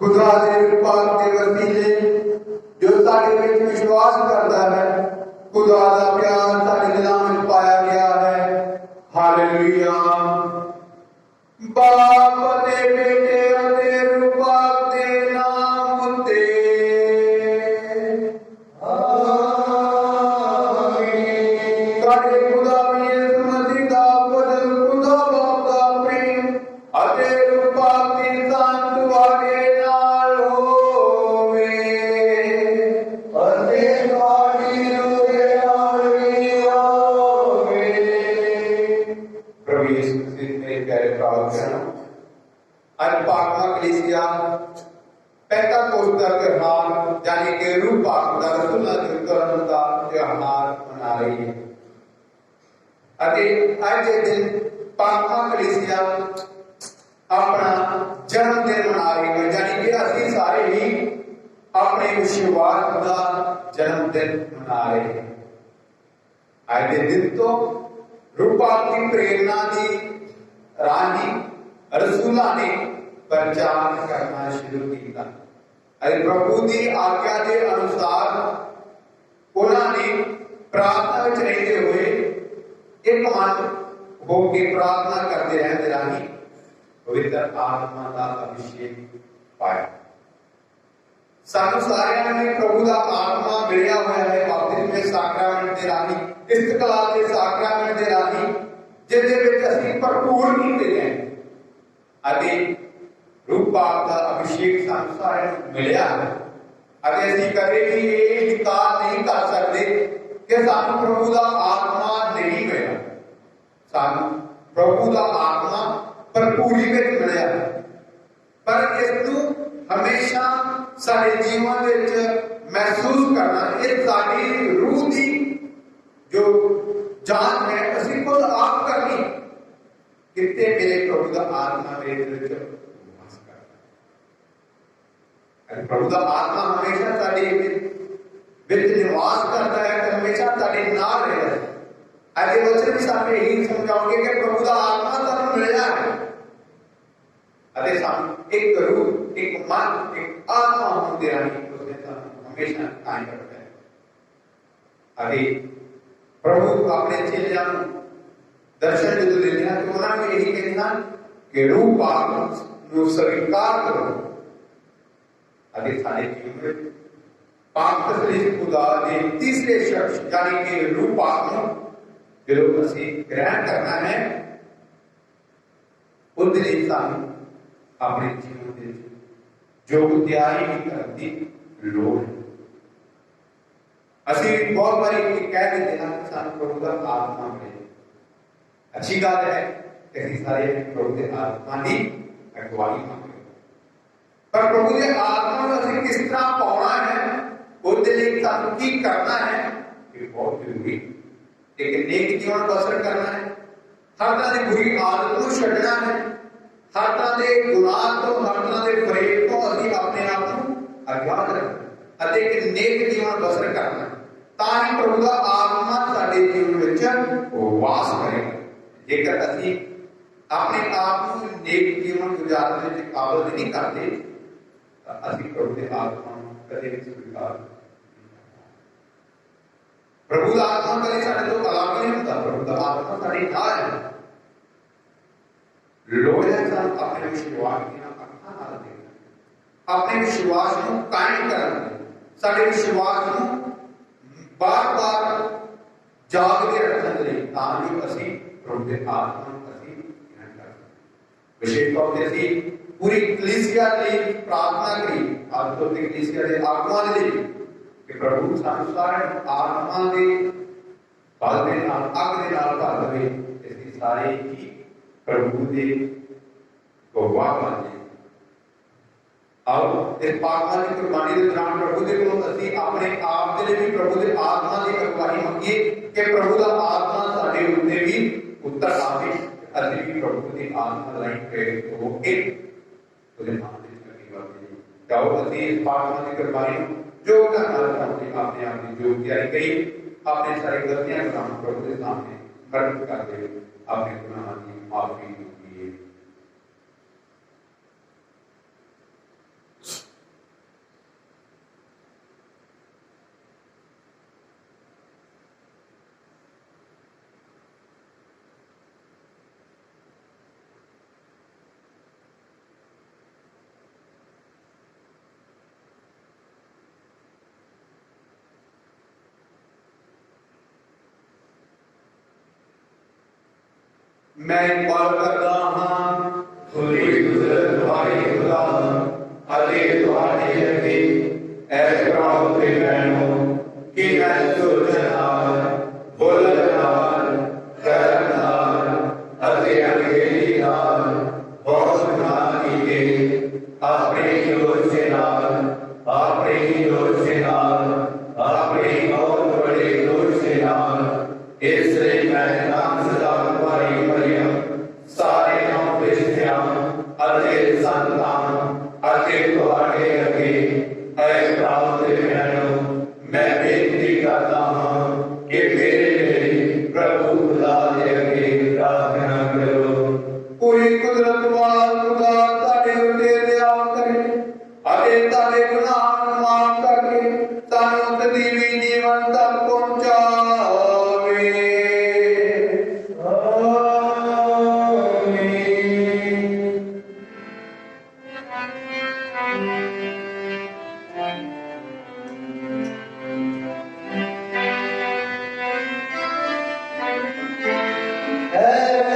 खुदा दे विभाग के वसीले जो साडे विच विश्वास करता है, खुदा दा प्यार साडे दिलां विच पाया गया है। हालेलुया। बाप दे बेटे दे विभाग दे नाम ते आमीन। साडे खुदा यीशु मसीह दा वचन, खुदा बाप दा प्रेम अते विभाग दी शांत वाडे पेंटाकोस्ता त्योहार यानी कि रूह पाक दा रसूलां दे उतरन दा त्योहार मना रही है। अज के दिन पाकमा कलीसिया अपना जन्मदिन मना रही है, यानी कि असीं सारे ही अपने विश्वास का जन्मदिन मना रहे हैं। आज के दिन तो रूह पाक की प्रेरणा की राही रसूलां ने प्रचार करना शुरू किया। प्रभु की आज्ञा के अनुसार उन्होंने प्रार्थना में रहते हुए एक मन होकर प्रार्थना करते रहते राही पवित्र आत्मा का अभिषेक पाया। सानू सारियां ने प्रभु का आत्मा मिलिया हुआ है बपतिस्मे के साक्रामेंट के राही, इस्तकलाल के साक्रामेंट के राही, जिहदे विच असीं भरपूर कीते गए अते रूह पाक का अभिषेक सानू सारियां नूं मिलिया है। अते असीं कदे भी ये इनकार नहीं कर सकते कि सानू प्रभु का आत्मा नहीं मिला। सानू प्रभु का आत्मा भरपूरी विच मिलिया है, पर इसनूं हमेशा साडे जीवन विच महसूस करना, ये साडी रूह की जो जान है असीं खुद आप करनी। कितने मेरे प्रभु का आत्मा मेरे दिल विच वास करता है। प्रभु का आत्मा हमेशा साडे विच निवास करता है, हमेशा साडे नाल रहता है। अगे वचन भी सानू यही समझाओगे कि प्रभु का आत्मा सानू मिलिया है अरे सानू एक रूह, एक मन, एक आत्मा होते रहनी उसने सानू हमेशा कायम रखा है। अरे प्रभु अपने चेलियां नूं दर्शन जो देते हैं तो उन्होंने यही कहना कि रूह पाक नूं स्वीकार करो। अरे सारे जीवन में पाक सृष्टि खुदा के तीसरे शख्स यानी कि रूप आत्मा जो ਅਸੀਂ ग्रहण करना है ਉਹਦੇ ਲਈ ਸਾਨੂੰ ਆਪਣੇ ਜੀਵਨ ਦੇ ਵਿੱਚ ਜੋ ਤਿਆਰੀ ਵੀ ਕਰਨ ਦੀ ਲੋੜ ਹੈ। ਅਸੀਂ ਬਹੁਤ ਵਾਰੀ ਇਹ ਕਹਿ ਦਿੰਦੇ ਹਾਂ ਕਿ ਸਾਨੂੰ ਪ੍ਰਭੂ ਦਾ ਆਤਮਾ ਮਿਲੇ। ਅੱਛੀ ਗੱਲ ਹੈ ਕਿ ਅਸੀਂ ਸਾਰੇ ਪ੍ਰਭੂ ਦੇ ਆਤਮਾ ਦੀ ਅਗਵਾਈ ਮੰਗਦੇ, ਪਰ ਪ੍ਰਭੂ ਦੇ ਆਤਮਾ ਨੂੰ ਅਸੀਂ ਕਿਸ ਤਰ੍ਹਾਂ ਪਾਉਣਾ ਹੈ, ਉਹਦੇ ਲਈ ਸਾਨੂੰ ਕੀ ਕਰਨਾ ਹੈ, ਇਹ ਬਹੁਤ ਜ਼ਰੂਰੀ। एक नेक जीवन बसर करना है, हर तरह की बुरी आदत को छड्डना है, हर तरह के गुनाह तो हर तरह के फरेब तो असीं अपने आप को आजाद रखना अते एक नेक जीवन बसर करना, ताकि प्रभु का आत्मा साडे जीवन विच वास करेगा। जेकर असीं अपने आप को नेक जीवन गुजारने के काबिल नहीं करते तो असीं प्रभु के आत्मा कदे भी स्वीकार प्रभु का आत्मा कभी साढ़े तो अलग नहीं होता। प्रभु का आत्मा साड़ी नाल है, लोड़ है सानू अपने विश्वास की ना अखा नाल देखना, अपने विश्वास को कायम करना, साढ़े विश्वास को बार-बार जाग के रखने के लिए ताकि असीं प्रभु के आत्मा असीं ग्रहण कर सकें। विशेष तौर पर असीं पूरी कलीसिया लिए प्रार्थना करी, आज तो कलीसिया के आगुआं के लिए कि प्रभु सानू सारे आत्मा के बल के नाल अग के नाल भर देवे, इसकी सारे ही प्रभु के गवाह बन जाए। आओ इस पागल की कुर्बानी के दौरान प्रभु के कोल असीं अपने आप के लिए भी प्रभु के आत्मा की अगवाई मंगीए कि प्रभु का आत्मा साडे उत्ते भी उतर आवे, असीं भी प्रभु की आत्मा लाइन प्रेरित होके उसदे नाम दे अगे वधीए। जाओ असीं इस पागल की कुर्बानी जो करना अपने आप की जो तैयारी करी, अपने सारी गलतियां गुनाह प्रभु के सामने प्रकट कर दे, अपने गुनाह की माफी मांगिए। मैं इकबाल करता हाँ खुली गुजरत तुम्हारी खुदा अते तुम्हारी अगे ऐ प्रभु के बहनों कि मैं सुरजनार बोलनार करनार अते अंगेली नार बहुत गुनाह किए अपने ही लोच से नार अपने ही लोच से नार अपने ही बहुत बड़े लोच से नार इसलिए मैं नाम सदा तुम्हारी मरियम सारे नाम रिश्तियां अते संतान अते तुम्हारे अगे ऐ प्राप्त बहनों मैं बेनती करता हूं कि मेरे लिए प्रभु खुदा के अगे प्रार्थना करो। पूरी कुदरत वाला खुदा तारे उत्ते दया करे अते तारे गुनाह माफ करके सानू सजीवी जीवन तक पहुंचावे। Hey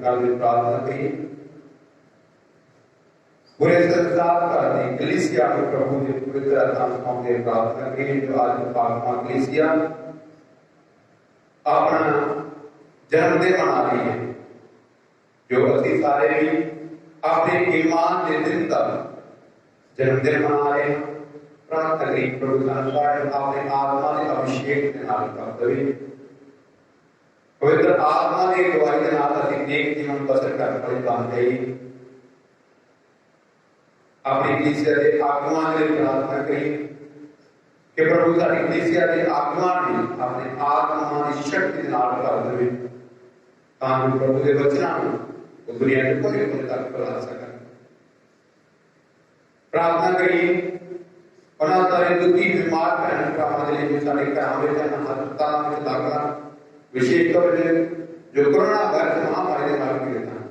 करके प्रार्थना करिए। पूरे संसार भर की कलीसिया को प्रभु के पवित्र आत्मा सौंपते प्रार्थना करिए। जो आज पाकमा कलीसिया अपना जन्मदिन मना रही है, जो अति सारे भी अपने ईमान के दिन तक जन्मदिन मना रहे हैं, प्रार्थना करिए प्रभु संसार अपने आत्मा के अभिषेक के नाम करते हुए पवित्र आत्मा की गवाही के नाम अति नेक जीवन बसर कर पड़े बांधे अपनी कलीसिया के आगमन के प्रार्थना करिए कि प्रभु सारी कलीसिया के आगमन में अपने आत्मा की शक्ति के नाम करते हुए ताकि प्रभु के वचनों को दुनिया के कोने कोने तक फैला सके। प्रार्थना करिए और सारे दुखी बीमार बहन भरावां दे लिए सारे घरां विच हस्पतालों में दाखला विशेष तौर पर जो कोरोना वायरस महामारी के नाल पीड़ित हैं,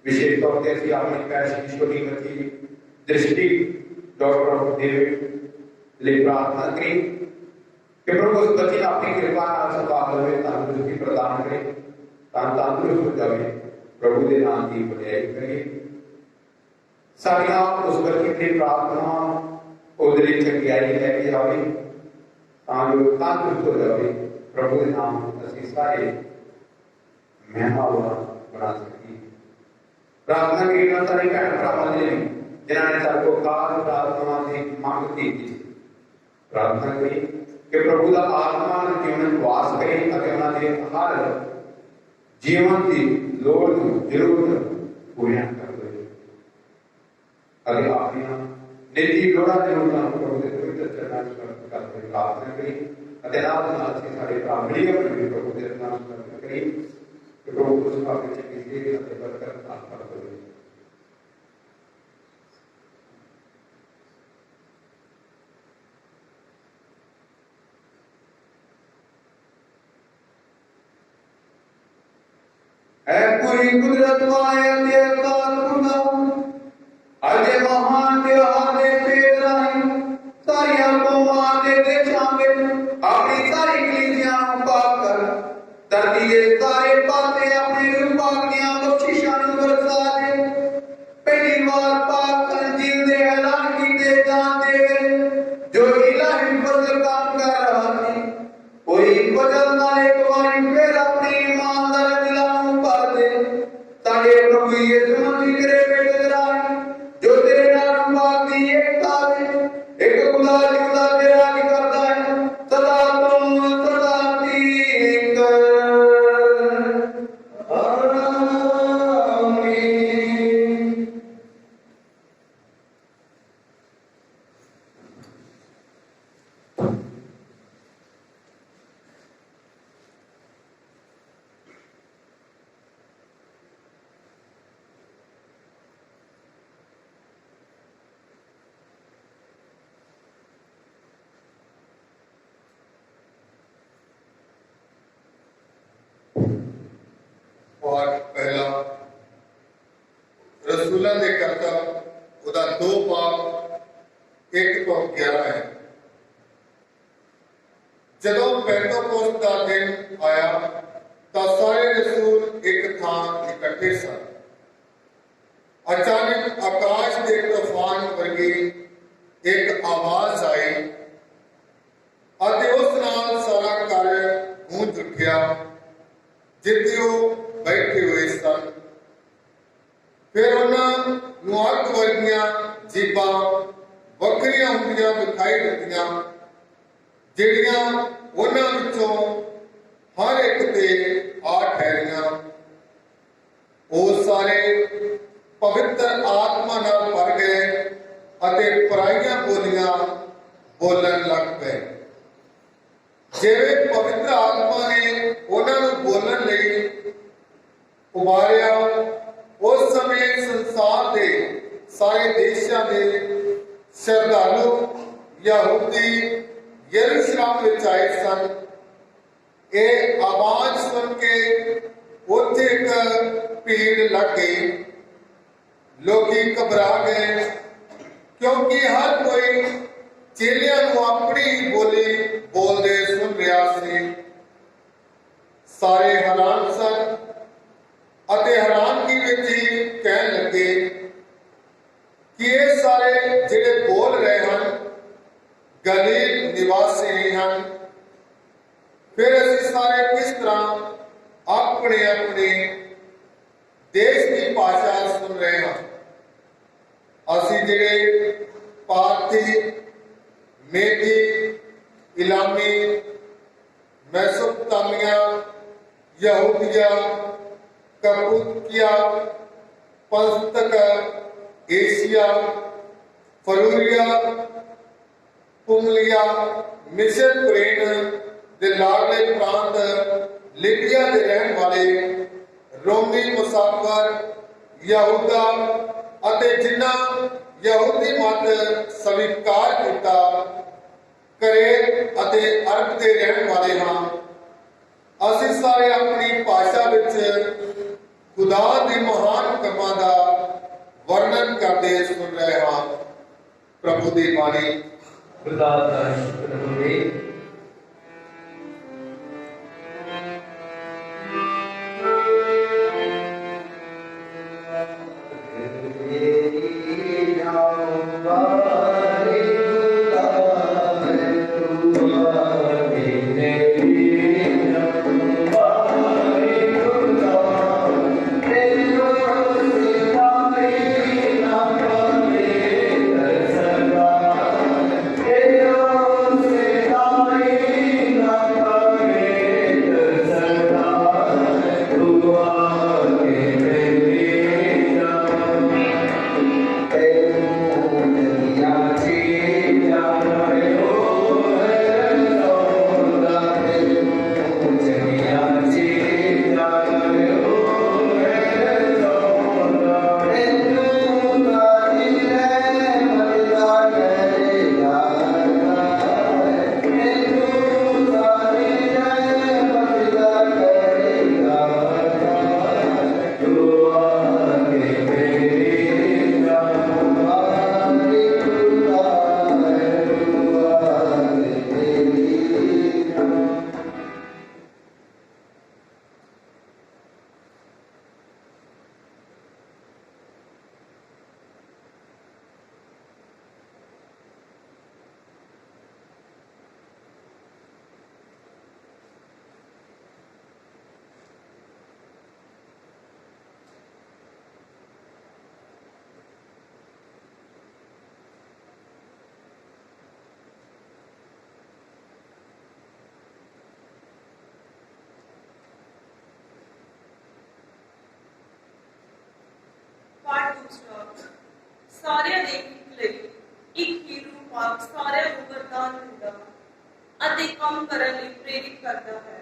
विशेष तौर पर असं अपनी पैसे छोटी बच्ची दृष्टि डॉक्टर डेविड लिए प्रार्थना करें कि प्रभु उस बच्ची ने अपनी कृपा संभाल लवे, तंदुरुस्ती प्रदान करे, तंदुरुस्त हो जाए, प्रभु के नाम की बड़ाई करिए। सारिया उस बच्ची की प्रार्थना उधरी चंगियाई लेके जाए ताकि तंदुरुस्त हो जाए, प्रभु के नाम असीं सारे महिमा बना सकी। प्रार्थना की सारे भैन भरावां दे जिन्होंने सारे को खास प्रार्थना की मांग की थी, प्रार्थना करी कि प्रभु का आत्मा जीवन वास करे ताकि उन्होंने हर जीवन की लोड़ जरूरत पूरी कर दे। अगर अपनी निजी लोड़ा जरूरत प्रभु के पवित्र चरणों में करते प्रार्थना करी सारे प्रार्थना प्रभु के नाम करी कि प्रभु उस पापी चीज़ बरकत आत्मा करें। पूरी कुदरत वाले अवतार खुदा अजय महान त्योहार दे पेड़ राही सारिया कौमां दे देशां विच अपनी सारी कलीसियां पाकर धरती के सारे पासे अपने रूपां दियां बख्शिशां नूं बरसा दे। पहली बार पाक अंजील दे ऐलान कीते जांदे जो इलाही फजल काम कर रहा थी, कोई बदल ना एक बारी फिर अपनी ईमानदार दिलां भर दे। साडे प्रभु यीशु मसीह तेरे बेटे राही जो तेरे नाम पाक दी एकता विच एक खुदा जिंदा ते राज करदा है सदा तो सदा तक। आमीन। और पहला रसूलों के करतब उदा 2 पाप 1-11 है। जदों पेंतोकोस्त का दिन आया तो सारे रसूल एक थां इकट्ठे सन। अचानक आकाश के तूफान वर्गी एक आवाज आई और उस नाल सारा घर गूंज उठिया जिथे वो बैठे हुए सन। फिर उन्होंने अग वर्गियां जीबा वक्रियां होंदियां दिखाई दित्तियां जिहड़ियां उन्हां विचों हर एक ते आ ठहरियां। वो सारे पवित्र आत्मा नाल भर गए अते पराइयां बोलियां बोलन लग पे। जिवें पवित्र आत्मा ने उन्होंने बोलन लई उबारिया, उस समय संसार के सारे देशों के श्रद्धालु यहूदी यरूशलेम में आए सन। ये आवाज सुन के उत्थे एक भीड़ लग गई। लोग घबरा गए क्योंकि हर कोई चेलियां नूं अपनी ही बोली बोलते सुन रहा सी। सारे हैरान सन अते हैरान ਭਾਸ਼ਾ ਸੁਣ ਰਹੇ ਹਾਂ। ਅਸੀਂ ਜਿਹੜੇ ਪਾਰਥੀ, ਮੇਦੀ, ਇਲਾਮੀ, ਮੈਸੋਪੋਟਾਮੀਆ, ਯਹੂਦੀਆ, ਕਪੂਤਕੀਆ, ਪੰਜਤਕ, ਏਸ਼ੀਆ, ਫਰੂਰੀਆ, ਪੁਮਲੀਆ, ਮਿਸਰ ਕੁਰੇਨ ਦੇ ਲਾਗਲੇ ਪ੍ਰਾਂਤ, ਲੀਬੀਆ ਦੇ ਰਹਿਣ ਵਾਲੇ ਰੋਮੀ ਮੁਸਾਫਰ, ਯਹੂਦਾ ਅਤੇ ਜਿਨ੍ਹਾਂ ਯਹੂਦੀ ਮਤ ਸਵੀਕਾਰ ਕੀਤਾ, ਕਰੇਤ ਅਤੇ ਅਰਬ ਦੇ ਰਹਿਣ ਵਾਲੇ ਹਾਂ। ਅਸੀਂ ਸਾਰੇ ਆਪਣੀ ਭਾਸ਼ਾ ਵਿੱਚ ਖੁਦਾ ਦੇ ਮਹਾਨ ਕੰਮਾਂ ਦਾ ਵਰਣਨ ਕਰਦੇ ਸੁਣ ਰਹੇ ਹਾਂ। ਪ੍ਰਭੂ ਦੀ ਬਾਣੀ। खुदा का शुक्र हो। ਸਾਰਿਆਂ ਦੇ ਹਿੱਤ ਲਈ ਇੱਕ ਹੀ ਰੂਪ ਆਪ ਸਾਰਿਆਂ ਨੂੰ ਵਰਦਾਨ ਦਿੰਦਾ ਅਤੇ ਕੰਮ ਕਰਨ ਲਈ ਪ੍ਰੇਰਿਤ ਕਰਦਾ ਹੈ।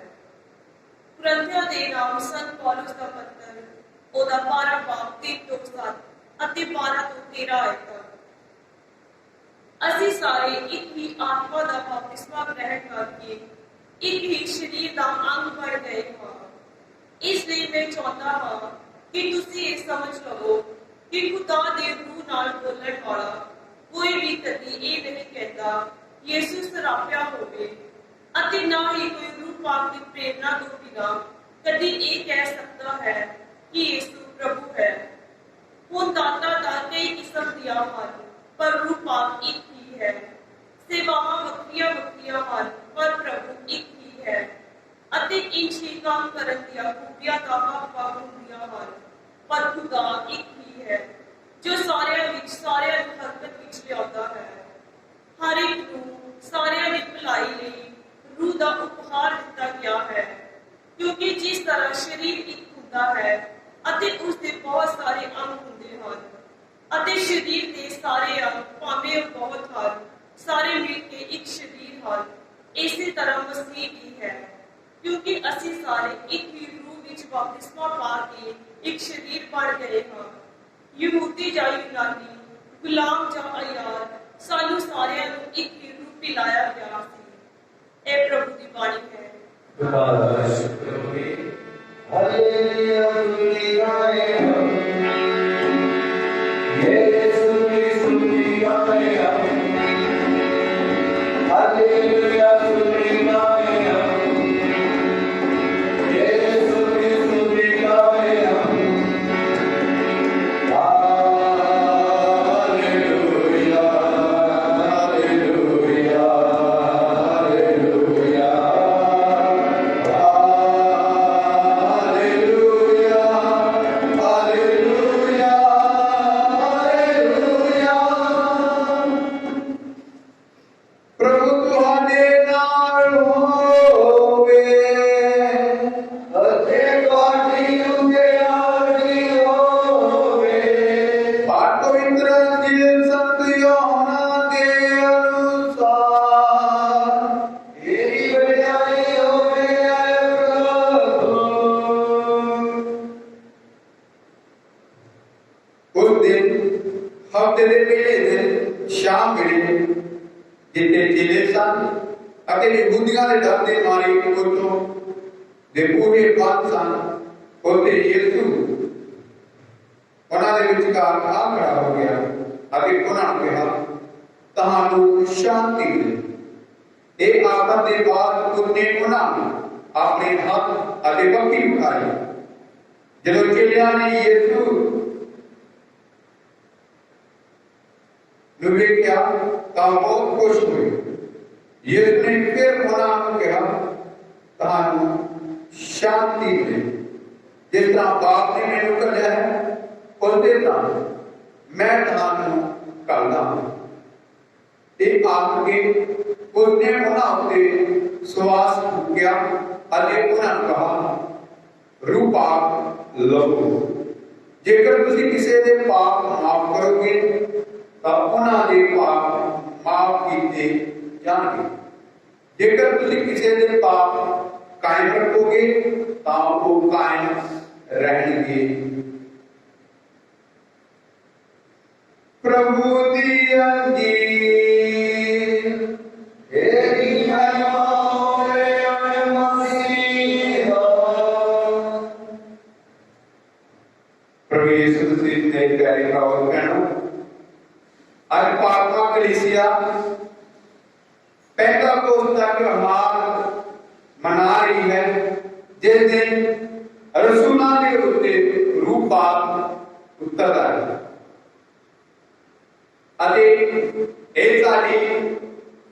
ਕੁਰਿੰਥੀਆਂ ਦੇ ਨਾਮ ਸੰਤ ਪੌਲੁਸ ਦਾ ਪੱਤਰ, ਉਹਦਾ 12 ਬਾਬ 3 ਤੋਂ 7 ਅਤੇ 12 ਤੋਂ 13 ਆਇਤਾਂ। ਅਸੀਂ ਸਾਰੇ ਇੱਕ ਹੀ ਆਤਮਾ ਦਾ ਬਪਤਿਸਮਾ ਗ੍ਰਹਿਣ ਕਰਕੇ ਇੱਕ ਹੀ ਸਰੀਰ ਦਾ ਅੰਗ ਬਣ ਗਏ ਹਾਂ। ਇਸ ਲਈ ਮੈਂ ਚਾਹੁੰਦਾ ਹਾਂ ਕਿ ਤੁਸੀਂ ਇਹ ਸਮਝ ਲਵੋ ਕਿ ਖੁਦਾ ਦੇ ਰੂਹ ਨਾਲ ਬੋਲਣ ਵਾਲਾ ਕੋਈ ਵੀ ਕਦੀ ਇਹ ਨਹੀਂ ਕਹਿੰਦਾ ਯਿਸੂ ਸਰਾਪਿਆ ਹੋਵੇ, ਅਤੇ ਨਾ ਹੀ ਕੋਈ ਰੂਹ ਪਾਕ ਦੀ ਪ੍ਰੇਰਨਾ ਤੋਂ ਬਿਨਾਂ ਕਦੀ ਇਹ ਕਹਿ ਸਕਦਾ ਹੈ ਕਿ ਯਿਸੂ ਪ੍ਰਭੂ ਹੈ। ਹੁਣ ਦਾਤਾਂ ਦਾ ਕਈ ਕਿਸਮ ਦੀਆਂ ਹਨ, ਪਰ ਰੂਹ ਪਾਕ ਇੱਕ ਹੀ ਹੈ। ਸੇਵਾਵਾਂ ਵੱਖਰੀਆਂ ਵੱਖਰੀਆਂ ਹਨ, ਪਰ ਪ੍ਰਭੂ ਇੱਕ ਹੀ ਹੈ। ਅਤੇ ਇੰਝ ਹੀ ਕੰਮ ਕਰਨ ਦੀਆਂ ਖੂਬੀਆਂ ਤਾਂ ਵੱਖ-ਵੱਖ ਹੁੰਦੀਆਂ ਹਨ, ਪਰ ਖੁਦਾ ਇੱਕ ਹੀ ਹੈ ਜੋ ਸਾਰਿਆਂ ਵਿੱਚ ਸਾਰਿਆਂ ਨੂੰ ਹਰਕਤ ਵਿੱਚ ਲਿਆਉਂਦਾ ਹੈ। ਹਰ ਇੱਕ ਨੂੰ ਸਾਰਿਆਂ ਦੀ ਭਲਾਈ ਲਈ ਰੂਹ ਦਾ ਉਪਹਾਰ ਦਿੱਤਾ ਗਿਆ ਹੈ, ਕਿਉਂਕਿ ਜਿਸ ਤਰ੍ਹਾਂ ਸਰੀਰ ਇੱਕ ਹੁੰਦਾ ਹੈ ਅਤੇ ਉਸ ਦੇ ਬਹੁਤ ਸਾਰੇ ਅੰਗ ਹੁੰਦੇ ਹਨ, ਅਤੇ ਸਰੀਰ ਦੇ ਸਾਰੇ ਅੰਗ ਭਾਵੇਂ ਬਹੁਤ ਹਨ, ਸਾਰੇ ਮਿਲ ਕੇ ਇੱਕ ਸਰੀਰ ਹਨ। ਇਸੇ ਤਰ੍ਹਾਂ ਮਸੀਹ ਵੀ ਹੈ, ਕਿਉਂਕਿ ਅਸੀਂ ਸਾਰੇ ਇੱਕ ਹੀ ਰੂਹ ਵਿੱਚ ਬਪਤਿਸਮਾ ਪਾ ਕੇ ਇੱਕ ਸਰੀਰ ਬਣ ਗਏ ਹਾਂ। ਯਹੂਦੀ ਜਾਂ ਯੂਨਾਨੀ, ਗੁਲਾਮ ਜਾਂ ਆਜ਼ਾਦ, ਸਾਨੂੰ ਸਾਰਿਆਂ ਨੂੰ ਇੱਕ ਹੀ ਰੂਹ ਪਿਲਾਇਆ ਗਿਆ ਸੀ। ਇਹ ਪ੍ਰਭੂ ਦੀ ਬਾਣੀ ਹੈ। खुदा का शुक्र हो। हालेलुया स्तुति गाए हम, यीशु की स्तुति गाए हम। हालेलुया स्तुति गाए हम, यीशु की स्तुति गाए हम। Hallelujah, hallelujah, hallelujah. उस दिन हफ्ते के पहले दिन शाम वेले जिथे चेले सन अते यहूदियों के डर के मारे उतों दे पूरे बंद सन उत्ते यीशु उन्हां दे विचकार आ खड़ा हो गया अते उन्हां नूं कहा तुहानूं शांति मिले। एक आखर के बाद उसने उन्होंने अपने हाथ अते बखी उठाई। जब चेलियां ने यीशु नूं वेख्या तां बहुत खुश हुए। यीशु ने फिर उन्होंने कहा तुहानूं शांति मिले। जिस तरह बाप ने मैनूं घल्लिया है उसे तरह मैं तुहानूं घल्लदा हां। एक आके उसने उन्होंने श्वास फूकिया अते उन्होंने कहा रूह पाप लवो। जेकर तुसीं किसी के पाप माफ करोगे तो उन्होंने पाप माफ किए जाएंगे। जेकर तुसीं किसी के पाप कायम रखोगे तो वो कायम रहणगे। प्रभु दी अंजीर तेरी प्रभु यीशु मसीह ने प्यारे भाइयों बहनों आज पात्मा कलीसिया पेंटेकोस्त का त्योहार मना रही है जिस दिन रसूलां दे उत्ते रूह पाप उतरदा है। अते ਇਹ ਸਾਡੀ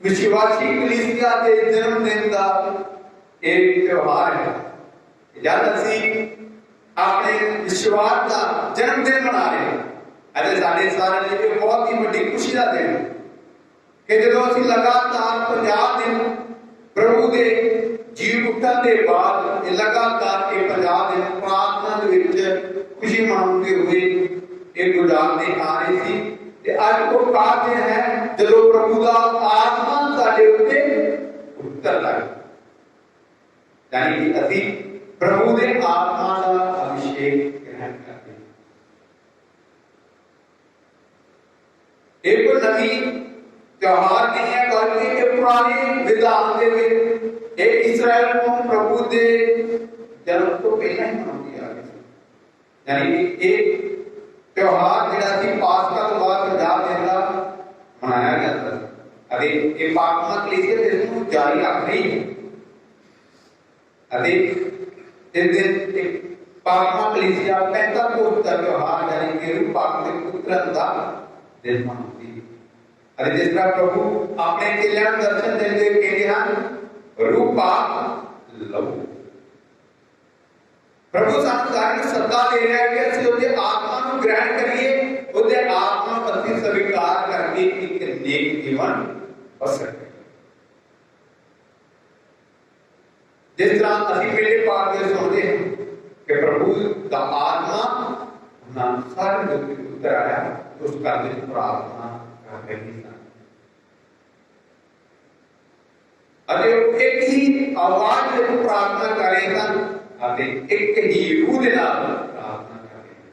विश्वासी कलीसिया के जन्मदिन का एक त्योहार है। जब ਅਸੀਂ अपने विश्वास का जन्मदिन मना रहे हैं अरे साढ़े सारे लिए बहुत ही बड़ी खुशी का दिन है कि जो ਅਸੀਂ लगातार 50 दिन प्रभु के जीव उठन के बाद लगातार 50 दिन प्रार्थना ਦੇ ਵਿੱਚ खुशी मनाते हुए एक गुजारते आ रहे थे। आज वो कहते हैं जो प्रभु का आत्मा साडे उत्ते उतर लग यानी कि असी प्रभु के आत्मा का अभिषेक ग्रहण करते हैं। एक नवी त्योहार नहीं है बल्कि एक पुराने विधान के में एक इस्राएल को प्रभु के जन्म तो पहले ही मना दिया गया। यानी कि एक त्योहार जिहड़ा सी पास्का तो बाद 50 दिन का मनाया गया था। अरे ये पात्मा कलीसिया इसको जारी रख रही है। अरे इस दिन पात्मा कलीसिया पेंटेकोस्त का त्योहार यानी कि रूह पाक के उतरन का दिन मनाती है। अरे जिस तरह प्रभु अपने चेलियां नूं दर्शन देंदे कहते हैं रूह पाक लवो। प्रभु सानू सारे सदा दे रहा है कि असि उसके आत्मा को ग्रहण करिए उसके आत्मा को असि स्वीकार करके एक नेक जीवन बसर करिए। जिस तरह असि पहले पाठ में सुनते हैं कि प्रभु का आत्मा ना सारे लोग उतर आया उसका दिन प्रार्थना कर रही था। अरे एक ही आवाज में प्रार्थना कर रहे थे अरे एक ही रूह दे नाल प्रार्थना कर रहे हैं।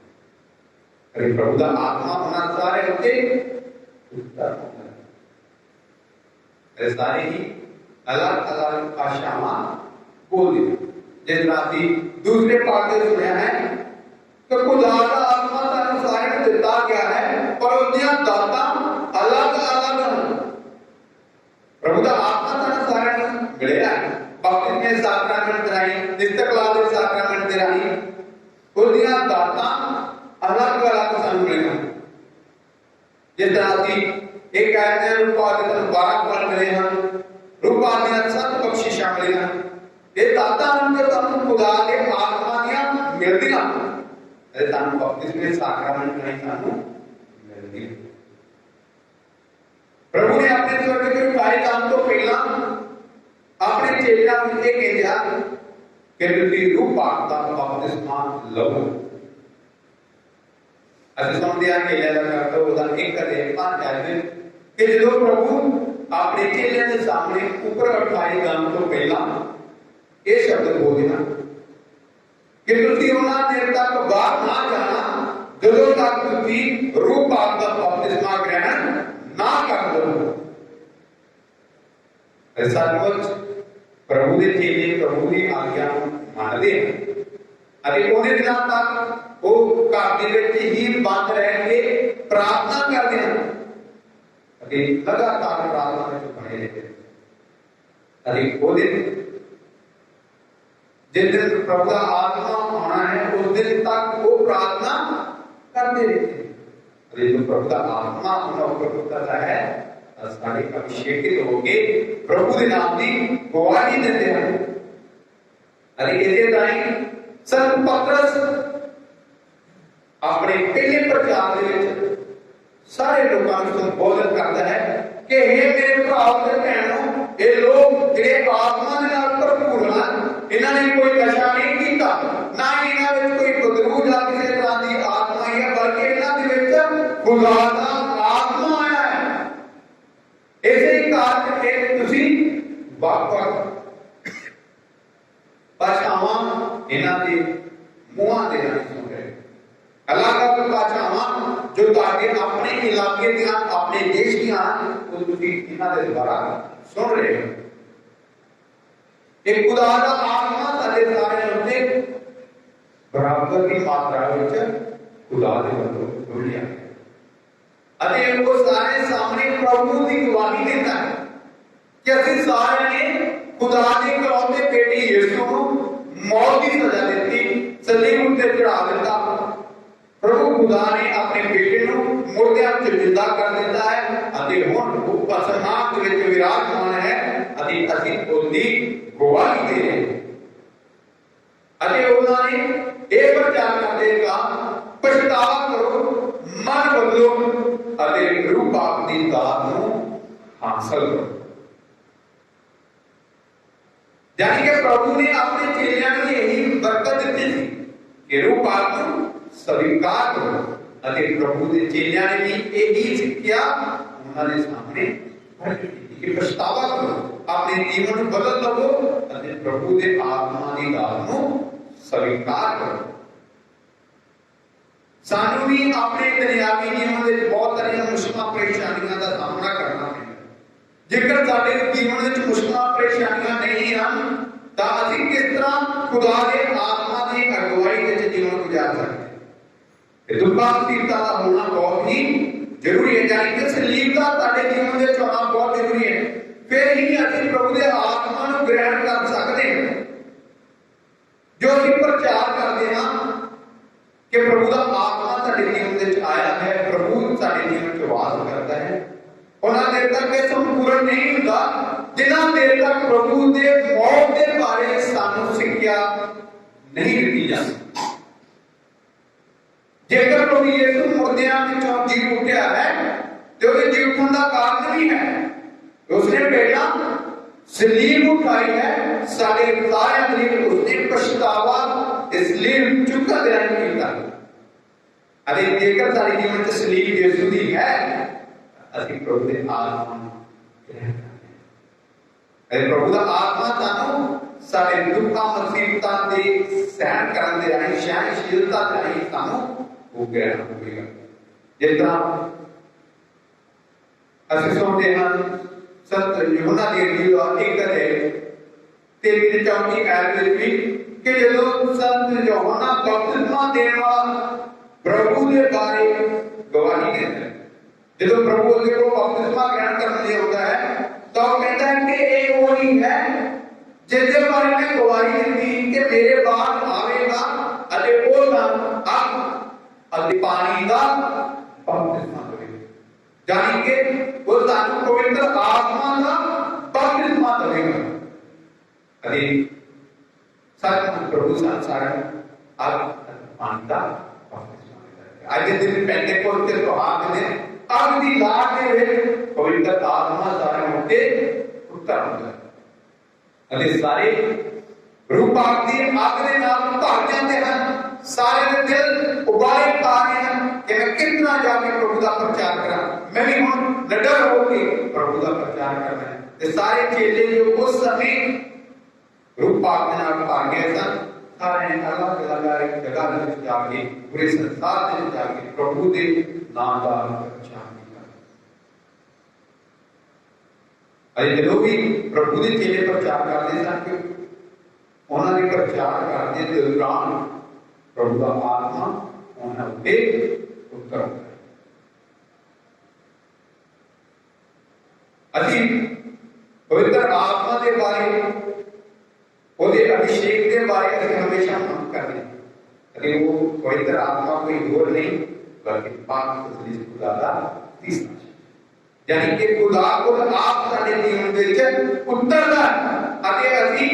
अरे प्रभु का आत्मा होना सारे होते अरे सारे ही अलग अलग भाषावां बोल देते। जिस राति दूसरे पाठ में सुना है तो खुदा का आत्मा सानू सारे को दिता गया है पर उनकी दाता अलग अलग हैं। प्रभु का आत्मा सानू सारे को मिलेगा बपतिस्मे के साक्रामेंट राही निस्तकलाल के साक्रामेंट दे राही उनकी दाता अलग अलग सानू मिलेगा। जिस तरह ਅਸੀਂ एक कहते हैं रूपा के 12 फल मिले हैं रूपा के 7 बख्शिशां मिले हैं। ये दाता उनके सानू खुदा के आत्मा दियां मिलदियां अरे सानू बपतिस्मे साक्रामेंट नहीं सानू मिलदी। प्रभु ने अपने स्वर्ग के उठाए जान तो पहला अपने चेलियां ਨੂੰ ਇਹ ਕਹਿੰਦਾ ਕਿ ਤੁਸੀਂ रूह पाक ਦਾ बपतिस्मा ਲਵੋ। ਅਸੀਂ ਸੁਣਦੇ ਆ ਕਿ ਲੈਲਾ ਕਰਦਾ ਉਹਦਾ ਇੱਕ ਕਦੇ ਪੰਜ ਹੈ ਕਿ ਜਦੋਂ ਪ੍ਰਭੂ ਆਪਣੇ ਚੇਲਿਆਂ ਦੇ ਸਾਹਮਣੇ ਉੱਪਰ ਉਠਾਏ ਜਾਣ ਤੋਂ ਪਹਿਲਾਂ ਇਹ ਸ਼ਬਦ ਬੋਲਦੇ ਹਨ ਕਿ ਤੁਸੀਂ ਉਹਨਾਂ ਦੇਰ ਤੱਕ ਬਾਹਰ ਨਾ ਜਾਣਾ ਜਦੋਂ ਤੱਕ ਤੁਸੀਂ ਰੂਹ ਪਾਕ ਦਾ ਬਪਤਿਸਮਾ ਗ੍ਰਹਿਣ ਨਾ ਕਰ ਲਓ। ਸੱਚਮੁੱਚ ਪ੍ਰਭੂ ਦੇ ਚੇਲੇ ਪ੍ਰਭੂ ਦੀ ਆਗਿਆ ਨੂੰ ਮੰਨਦੇ ਹਨ ਅਤੇ ਉਹਦੇ ਦਿਨਾਂ ਤੱਕ ਉਹ ਘਰ ਦੇ ਵਿੱਚ ਹੀ ਬੰਦ ਰਹਿ ਕੇ ਪ੍ਰਾਰਥਨਾ ਕਰਦੇ ਹਨ ਅਤੇ ਲਗਾਤਾਰ ਪ੍ਰਾਰਥਨਾ ਵਿੱਚ ਬਣੇ ਰਹਿੰਦੇ ਹਨ ਅਤੇ ਉਹਦੇ ਜਿਸ ਦਿਨ ਪ੍ਰਭੂ ਦਾ ਆਤਮਾ ਆਉਣਾ ਹੈ ਉਸ ਦਿਨ ਤੱਕ ਉਹ ਪ੍ਰਾਰਥਨਾ ਕਰਦੇ ਰਹਿੰਦੇ ਹਨ ਅਤੇ ਜਦੋਂ ਪ੍ਰਭੂ ਦਾ ਆਤਮਾ ਉਹਨਾਂ ਉੱਪਰ ਉਤਰਦਾ ਹੈ ਤਾਂ ਸਾਡੇ ਅਭਿਸ਼ੇਕਿਤ ਹੋ ਕੇ ਪ੍ਰਭੂ ਦੇ ਨਾਮ ਦੀ ਗਵਾਹੀ ਦਿੰਦੇ ਹਨ ਅਤੇ ਇਸੇ ਤਰ੍ਹਾਂ ਸੰਤ ਪਤਰਸ ਆਪਣੇ ਪਹਿਲੇ ਪ੍ਰਚਾਰ ਦੇ ਵਿੱਚ ਸਾਰੇ ਲੋਕਾਂ ਨੂੰ ਸੰਬੋਧਨ ਕਰਦਾ ਹੈ ਕਿ हे ਮੇਰੇ ਭਰਾਓ ਤੇ ਭੈਣੋ, ਇਹ ਲੋਕ ਜਿਹੜੇ ਆਤਮਾ ਦੇ ਨਾਲ ਭਰਪੂਰ ਹਨ, ਇਹਨਾਂ ਨੇ ਕੋਈ ਨਸ਼ਾ ਨਹੀਂ ਕੀਤਾ, ਨਾ ਹੀ ਇਹਨਾਂ ਵਿੱਚ ਕੋਈ ਬਦਬੂ ਜਾਂ ਕਿਸੇ ਤਰ੍ਹਾਂ ਦੀ ਆਤਮਾ ਹੈ, ਬਲਕਿ ਇਹਨਾਂ ਦੇ ਵਿੱਚ ਖੁਦਾ ਦਾ ਆਤਮਾ ਆਇਆ ਹੈ। ਇਸੇ ਹੀ ਕਾਰਨ ਕਿ ਤੁਸੀਂ ਵੱਖ-ਵੱਖ ਭਾਸ਼ਾਵਾਂ ਇਹਨਾਂ ਦੇ ਮੂੰਹਾਂ ਦੇ ਨਾਲ ਸੁਣ ਰਹੇ, ਅਲੱਗ-ਅਲੱਗ ਭਾਸ਼ਾਵਾਂ ਜੋ ਤੁਹਾਡੇ ਆਪਣੇ ਇਲਾਕੇ ਦੀਆਂ ਆਪਣੇ ਦੇਸ਼ ਦੀਆਂ ਉਹ ਤੁਸੀਂ ਇਹਨਾਂ ਦੇ ਦੁਆਰਾ ਸੁਣ ਰਹੇ ਹੋ। ਇਹ ਖੁਦਾ ਦਾ ਆਤਮਾ ਸਾਡੇ ਸਾਰਿਆਂ ਉੱਤੇ ਬਰਾਬਰ ਦੀ ਮਾਤਰਾ ਵਿੱਚ ਖੁਦਾ ਦੇ ਵੱਲੋਂ ਡੁੱਲਿਆ ਅਤੇ ਉਹ ਸਾਰੇ ਸਾਹਮਣੇ ਪ੍ਰਭੂ ਦੀ ਗਵਾਹੀ ਦਿੰਦਾ ਹੈ ਕਿ ਅਸੀਂ ਸਾਰਿਆਂ ਨੇ ਖੁਦਾ ਦੇ ਇਕਲੌਤੇ ਬੇਟੇ ਯਿਸੂ ਨੂੰ ਮੌਤ ਦੀ ਸਜ਼ਾ ਦਿੱਤੀ, ਸਲੀਬ ਉੱਤੇ ਚੜਾ ਦਿੱਤਾ। ਪ੍ਰਭੂ ਖੁਦਾ ਨੇ ਆਪਣੇ ਬੇਟੇ ਨੂੰ ਮੁਰਦਿਆਂ ਵਿੱਚ ਜ਼ਿੰਦਾ ਕਰ ਦਿੱਤਾ ਹੈ ਅਤੇ ਹੁਣ ਉਹ ਪਰਮਾਤਮਾ ਦੇ ਵਿੱਚ ਵਿਰਾਜਮਾਨ ਹੈ ਅਤੇ ਅਸੀਂ ਉਸ ਦੀ ਗਵਾਹੀ ਦੇ ਰਹੇ ਹਾਂ। ਅਤੇ ਉਹਨਾਂ ਨੇ ਇਹ ਪ੍ਰਚਾਰ ਕਰਦੇ ਕਿ ਪਛਤਾਵਾ ਕਰੋ, ਮਨ ਬਦਲੋ ਅਤੇ ਰੂਹ ਪਾਕ ਦੀ ਦਾਤ ਨੂੰ ਹਾਸਲ ਕਰੋ। यानी कि प्रभु ने अपने चेलियों को यही बरकत दी थी कि रूह पाक को स्वीकार करो अते प्रभु के चेलियों ने भी यही सिखाया उन्होंने सामने कि पछतावा करो, अपने जीवन को बदल लो अते प्रभु के आत्मा की दात को स्वीकार करो। सानू भी अपने दुनियावी जीवन में बहुत सारी मुश्किल परेशानियों का सामना करना है। जेकर साडे जीवन में मुश्किल परेशानियां नहीं हैं तो ਅਸੀਂ किस तरह खुदा के आत्मा की अगुवाई में जीवन गुजार सकते हैं। दुखा मुसीबतां का होना बहुत ही जरूरी है, यानी कि सलीब का साडे जीवन में होना बहुत जरूरी है, फिर ही ਅਸੀਂ प्रभु के आत्मा को ग्रहण कर सकते हैं। जो ਅਸੀਂ प्रचार करते हैं कि प्रभु का आत्मा साडे जीवन में आया है, प्रभु साडे जीवन में वास करता है, ਉਹਨਾਂ ਦੇਰ ਤੱਕ ਇਹ ਸੰਪੂਰਨ ਨਹੀਂ ਹੁੰਦਾ ਜਿੰਨਾ ਦੇਰ ਤੱਕ ਪ੍ਰਭੂ ਦੇ ਮੌਤ ਦੇ ਬਾਰੇ ਸਾਨੂੰ ਸਿੱਖਿਆ ਨਹੀਂ ਦਿੱਤੀ ਜਾਂਦੀ। ਜੇਕਰ ਪ੍ਰਭੂ ਯਿਸੂ ਮੁਰਦਿਆਂ ਵਿੱਚੋਂ ਜੀ ਉੱਠਿਆ ਹੈ ਤੇ ਉਹਦੇ ਜੀ ਉੱਠਣ ਦਾ ਕਾਰਨ ਵੀ ਹੈ, ਉਸਨੇ ਪਹਿਲਾਂ ਸਲੀਬ ਉਠਾਈ ਹੈ, ਸਾਡੇ ਸਾਰਿਆਂ ਦੇ ਲਈ ਉਸਨੇ ਪਛਤਾਵਾ ਇਸ ਸਲੀਬ ਚੁੱਕਾ ਗ੍ਰਹਿਣ ਕੀਤਾ ਅਤੇ ਜੇਕਰ ਸਾਡੇ ਜੀਵਨ ਵਿੱਚ ਸਲੀਬ ਯਿਸੂ ਦੀ ਹੈ ਅਸੀਂ ਪ੍ਰਭੂ ਦੇ ਆਤਮਾ ਨੂੰ ਗ੍ਰਹਿਣ ਕਰਦੇ ਹਾਂ। ਇਹ ਪ੍ਰਭੂ ਦਾ ਆਤਮਾ ਸਾਨੂੰ ਸਾਡੇ ਦੁੱਖਾਂ ਮੁਸੀਬਤਾਂ ਦੇ ਸਹਿਣ ਕਰਨ ਦੇ ਰਾਹੀਂ ਸਹਿਣਸ਼ੀਲਤਾ ਦੇ ਰਾਹੀਂ ਸਾਨੂੰ ਉਹ ਗ੍ਰਹਿਣ ਹੋਵੇਗਾ। ਜਿਸ ਤਰ੍ਹਾਂ ਅਸੀਂ ਸੁਣਦੇ ਹਾਂ ਸੰਤ ਯਹੋਨਾ ਦੀ ਅਗਵਾਈ ਇੱਕ ਹੈ 33-34 ਐਤ ਵਿੱਚ ਵੀ ਕਿ ਜਦੋਂ ਸੰਤ ਯਹੋਨਾ ਬਪਤਿਸਮਾ ਦੇਣ ਵਾਲਾ ਪ੍ਰਭੂ ਦੇ ਬਾਰੇ ਗਵਾਹੀ ਦਿੰਦਾ ਹੈ, ਜਦੋਂ ਪ੍ਰਭੂ ਉਹਦੇ ਕੋਲ ਬਪਤਿਸਮਾ ਗ੍ਰਹਿਣ ਕਰਨ ਲਈ ਆਉਂਦਾ ਹੈ ਤਾਂ ਉਹ ਕਹਿੰਦਾ ਹੈ ਕਿ ਇਹ ਉਹ ਹੀ ਹੈ ਜਿਸ ਦੇ ਬਾਰੇ ਮੈਂ ਗਵਾਹੀ ਦਿੱਤੀ ਕਿ ਮੇਰੇ ਬਾਅਦ ਆਵੇਗਾ ਅਤੇ ਉਹ ਸਾਨੂੰ ਅੱਗ ਅਤੇ ਪਾਣੀ ਦਾ ਬਪਤਿਸਮਾ ਦੇਵੇਗਾ, ਯਾਨੀ ਕਿ ਉਹ ਸਾਨੂੰ ਪਵਿੱਤਰ ਆਤਮਾ ਦਾ ਬਪਤਿਸਮਾ ਦੇਵੇਗਾ ਅਤੇ ਸੱਚਮੁੱਚ ਪ੍ਰਭੂ ਸਾਨੂੰ ਸਾਰਿਆਂ ਨੂੰ ਅੱਗ ਅਤੇ ਪਾਣੀ ਦਾ ਬਪਤਿਸਮਾ ਦੇਵੇਗਾ। ਅੱਜ ਦੇ ਦਿਨ ਪੈਂਤੇਕੋਸਤ ਦੇ ਤਿਉਹਾਰ ਦੇ ਦਿਨ ਅੱਗ ਦੀ ਲਾਟ ਦੇ ਵਿੱਚ ਪਵਿੱਤਰ ਆਤਮਾ ਸਾਰਿਆਂ ਉੱਤੇ ਉਤਰ ਆਉਂਦਾ ਹੈ ਅਤੇ ਸਾਰੇ ਰੂਹ ਪਾਕ ਦੀ ਅੱਗ ਦੇ ਨਾਲ ਭਰ ਜਾਂਦੇ ਹਨ। ਸਾਰੇ ਦੇ ਦਿਲ ਉਬਾਲੇ ਪਾ ਰਹੇ ਹਨ ਕਿ ਮੈਂ ਕਿੰਨਾ ਜਾ ਕੇ ਪ੍ਰਭੂ ਦਾ ਪ੍ਰਚਾਰ ਕਰਾਂ, ਮੈਂ ਵੀ ਹੁਣ ਨਿਡਰ ਹੋ ਕੇ ਪ੍ਰਭੂ ਦਾ ਪ੍ਰਚਾਰ ਕਰਨਾ ਹੈ। ਤੇ ਸਾਰੇ ਚੇਲੇ ਜੋ ਉਸ ਸਮੇਂ ਰੂਹ ਪਾਕ ਦੇ ਨਾਲ ਭਰ ਗਏ ਸਨ, सारे अलग अलग जगह में जाके पूरे संसार में जाके प्रभु के नाम का प्रचार किया। अरे जो भी प्रभु के चेले प्रचार करते सन कि उन्होंने प्रचार करने के दौरान प्रभु का आत्मा उन्होंने उत्तर अभी पवित्र आत्मा के बारे ਉਹਦੇ अभिषेक के बारे में हमेशा हम कर रहे हैं। अरे वो पवित्र आत्मा कोई और नहीं बल्कि पाक खुदा का तीसरा यानी कि खुदा को आप साडे जीवन विच उतरदा अते ਅਸੀਂ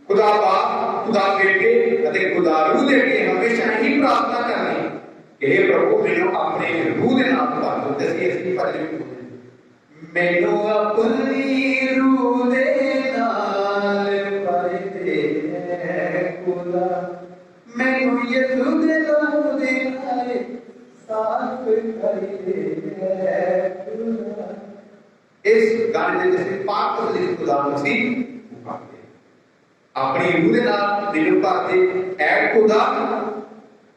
खुदा बाप खुदा बेटे अते खुदा रूह दे अगे हमेशा ही प्रार्थना करनी कि हे प्रभु मैनू अपने रूह दे नाल भर दो ते ਅਸੀਂ भर मैनू अपनी रूह दे नाल मैनू यीशु दे नाम दे नाले साफ कर दे इस गाने दे जैसे पाक खुदा खुदा मसीह उठाते अपनी रूह दे नाल दिल भर दे ऐ खुदा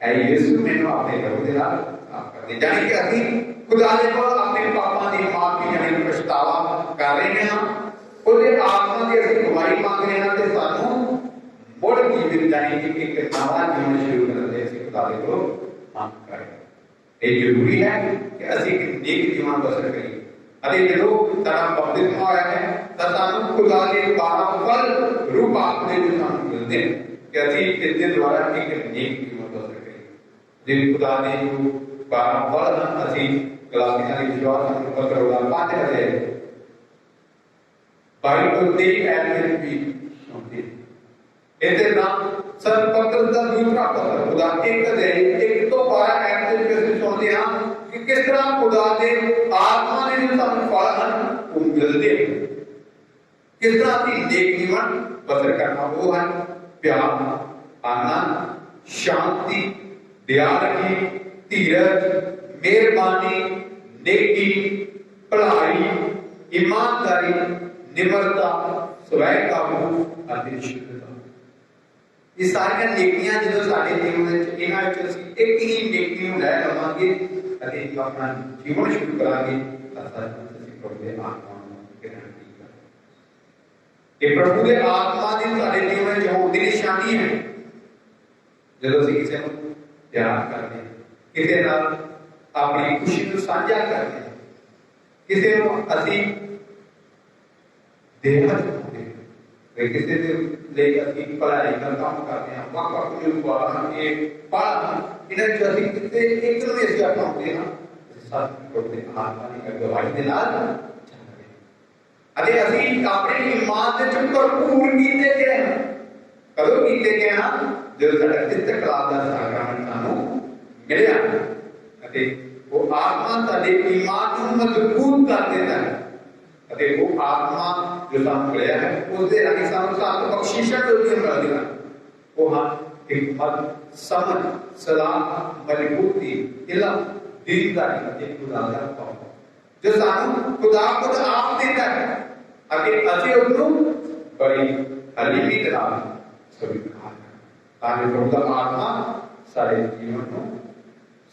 ऐ यीशु मैनू अपने रूह दे नाल साफ कर दे यानी कि ਅਸੀਂ खुदा दे कोल अपने पापां दी माफी यानी पछतावा कर रहे हां ਉਹਦੇ ਆਤਮਾ ਦੀ ਅਸੀਂ ਗਵਾਹੀ ਮੰਗ ਰਹੇ ਹਾਂ ਤੇ ਸਾਨੂੰ ਮੁੜ ਜੀਵਨ ਜਾਣੀ ਕਿ ਇੱਕ ਨਵਾਂ ਜੀਵਨ ਸ਼ੁਰੂ ਕਰਨ ਦੇ ਅਸੀਂ ਖੁਦਾ ਦੇ ਕੋਲ ਮੰਗ ਕਰ ਰਹੇ ਹਾਂ। ਇਹ ਜ਼ਰੂਰੀ ਹੈ ਕਿ ਅਸੀਂ ਇੱਕ ਨੇਕ ਜੀਵਨ ਬਸਰ ਕਰੀਏ ਅਤੇ ਜਦੋਂ ਸਾਡਾ ਬਪਤਿਸਮਾ ਹੋਇਆ ਹੈ ਤਾਂ ਸਾਨੂੰ ਖੁਦਾ ਦੇ 12 ਫਲ ਰੂਪ ਆਪਣੇ ਨੂੰ ਸਾਨੂੰ ਮਿਲਦੇ ਨੇ ਕਿ ਅਸੀਂ ਇਸ ਦੇ ਦੁਆਰਾ ਇੱਕ ਨੇਕ ਜੀਵਨ ਬਸਰ ਕਰੀਏ। ਜੇ ਖੁਦਾ ਦੇ ਜੋ 12 ਫਲ ਹਨ ਅਸੀਂ ਗਲਾਤੀਆਂ ਦੇ ਵਿਸ਼ਵਾਸ ਨੂੰ ਪੱਤਰ ਉਹਦਾ 5 ਅਧਿਆਇ बाइबल दे एलिमेंट भी होते इधर नाम सर पत्र का दूसरा पत्र खुदा एक दे एक तो 12 एलिमेंट पे सुनते हैं कि किस तरह खुदा दे आत्मा ने जो ਸਾਨੂੰ फल ਹਨ ਉਹ ਮਿਲਦੇ किस तरह की नेक जीवन बसर करना वो है प्यार आनंद शांति दयालुता धीरज मेहरबानी नेकी भलाई ईमानदारी निम्रता स्वै काबू ਅਤੇ ਸ਼ੁद्धਤਾ ਇਹ ਸਾਰੀਆਂ ਨੇਕੀਆਂ ਜਦੋਂ ਸਾਡੇ ਜੀਵਨ ਵਿੱਚ ਇਹਨਾਂ ਵਿੱਚ ਅਸੀਂ ਇੱਕ ਹੀ ਨੇਕੀ ਨੂੰ ਲੈ ਲਵਾਂਗੇ ਅਤੇ ਆਪਣਾ ਜੀਵਨ ਸ਼ੁਰੂ ਕਰਾਂਗੇ ਤਾਂ ਅਸੀਂ ਪ੍ਰਭੂ ਦੇ ਆਤਮਾ ਨੂੰ ਗ੍ਰਹਿਣ ਕਰਾਂਗੇ। ਇਹ ਪ੍ਰਭੂ ਦੇ ਆਤਮਾ ਦੀ ਸਾਡੇ ਜੀਵਨ ਵਿੱਚ ਹੋਣ ਦੀ ਨਿਸ਼ਾਨੀ ਹੈ ਜਦੋਂ ਅਸੀਂ ਕਿਸੇ ਨੂੰ ਪਿਆਰ ਕਰਦੇ ਹਾਂ ਕਿਸੇ ਨਾਲ ਆਪਣੀ ਖੁਸ਼ੀ ਨੂੰ ਸਾਂਝਾ ਕਰਦੇ ਹਾਂ ਕਿਸੇ ਨੂੰ ਅਸੀਂ देना चाहते हैं किसी ने लेकर अपनी पढ़ाई का काम करते हैं वक्त वक्त में पढ़ा ये पढ़ा इन्हें जो अधिक कितने एक तो ऐसे आप होते हैं साथ करते आत्मा की गवाही के नाल अरे ਅਸੀਂ ਆਪਣੇ ਈਮਾਨ ਦੇ ਚ ਭਰਪੂਰ ਕੀਤੇ ਗਏ ਹਾਂ ਕਦੋਂ ਕੀਤੇ ਗਏ ਹਾਂ ਜਦੋਂ ਸਾਡਾ ਇਸਤਕਲਾਲ ਦਾ ਸਾਕਰਾਮੈਂਟ ਸਾਨੂੰ ਮਿਲਿਆ ਅਤੇ ਉਹ ਆਤਮਾ ਸਾਡੇ ਈਮਾਨ ਨੂੰ ਮਜ਼ਬੂਤ ਕਰ ਦਿੰਦਾ ਹੈ ਅਤੇ ਉਹ ਆਤਮਾ जो ਸਾਨੂੰ ਮਿਲਿਆ ਹੈ ਉਸ ਦੇ ਰਾਹੀਂ ਸਾਨੂੰ ਸਾਤ ਬਖਸ਼ਿਸ਼ਾਂ ਜੋ ਮਿਲਦੀਆਂ ਉਹ ਹਨ हिम्मत समझ सलाह मजबूती इल्म दीनदारी ਅਤੇ ਖੁਦਾ ਦਾ ਖੌਫ ਜੋ ਸਾਨੂੰ ਖੁਦਾ ਖੁਦ ਆਪ ਦਿੰਦਾ ਹੈ ਅਤੇ ਅਸੀਂ ਉਸ ਨੂੰ ਬੜੀ ਹਲੀਮੀ ਦੇ ਨਾਲ ਸਵੀਕਾਰ ਤਾਂ ਕਿ ਪ੍ਰਭੂ ਦਾ ਆਤਮਾ ਸਾਡੇ ਜੀਵਨ ਨੂੰ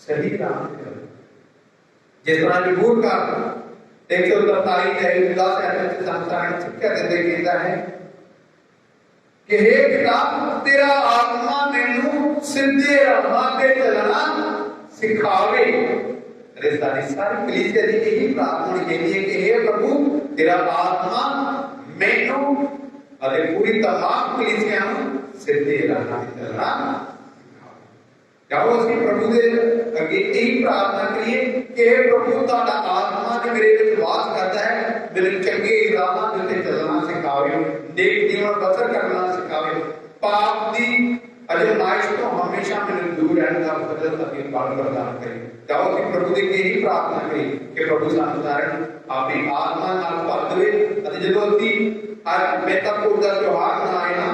ਸਹੀ ਰਾਹ ਤੇ ਚਲਾਏ ਜਿਸ ਤਰ੍ਹਾਂ ਜਬੂਰ ਕਰ 143 ਦੇ 10 ਐਚ ਸੰਸਾਰ ਸਿੱਖਿਆ ਦਿੰਦੇ ਕਹਿੰਦਾ ਹੈ कि हे पिता तेरा आत्मा मैनू सीधे राह पे चलना सिखावे। अरे सारी कलीसिया दी यही प्रार्थना कहती है कि हे प्रभु तेरा आत्मा मैनू अरे पूरी तमाम कलीसिया सीधे राह पे चलना जाओ असि प्रभु दे अगे यही प्रार्थना करिए कि हे प्रभु तुहाडा आत्मा जो मेरे विच वास करता है मेरे चंगे राह ते चलना सिखावे नेक जीवन बसर करना सिखावे पाप दी अजमाइश तो हमेशा मैंने दूर रहने का फजल अति बल प्रदान करे। जाओ कि प्रभु दे यही प्रार्थना करी कि प्रभु सानू सारे अपनी आत्मा नाल भर देवे अते जदों असीं आज मेहतापुर दा त्योहार मनाए ना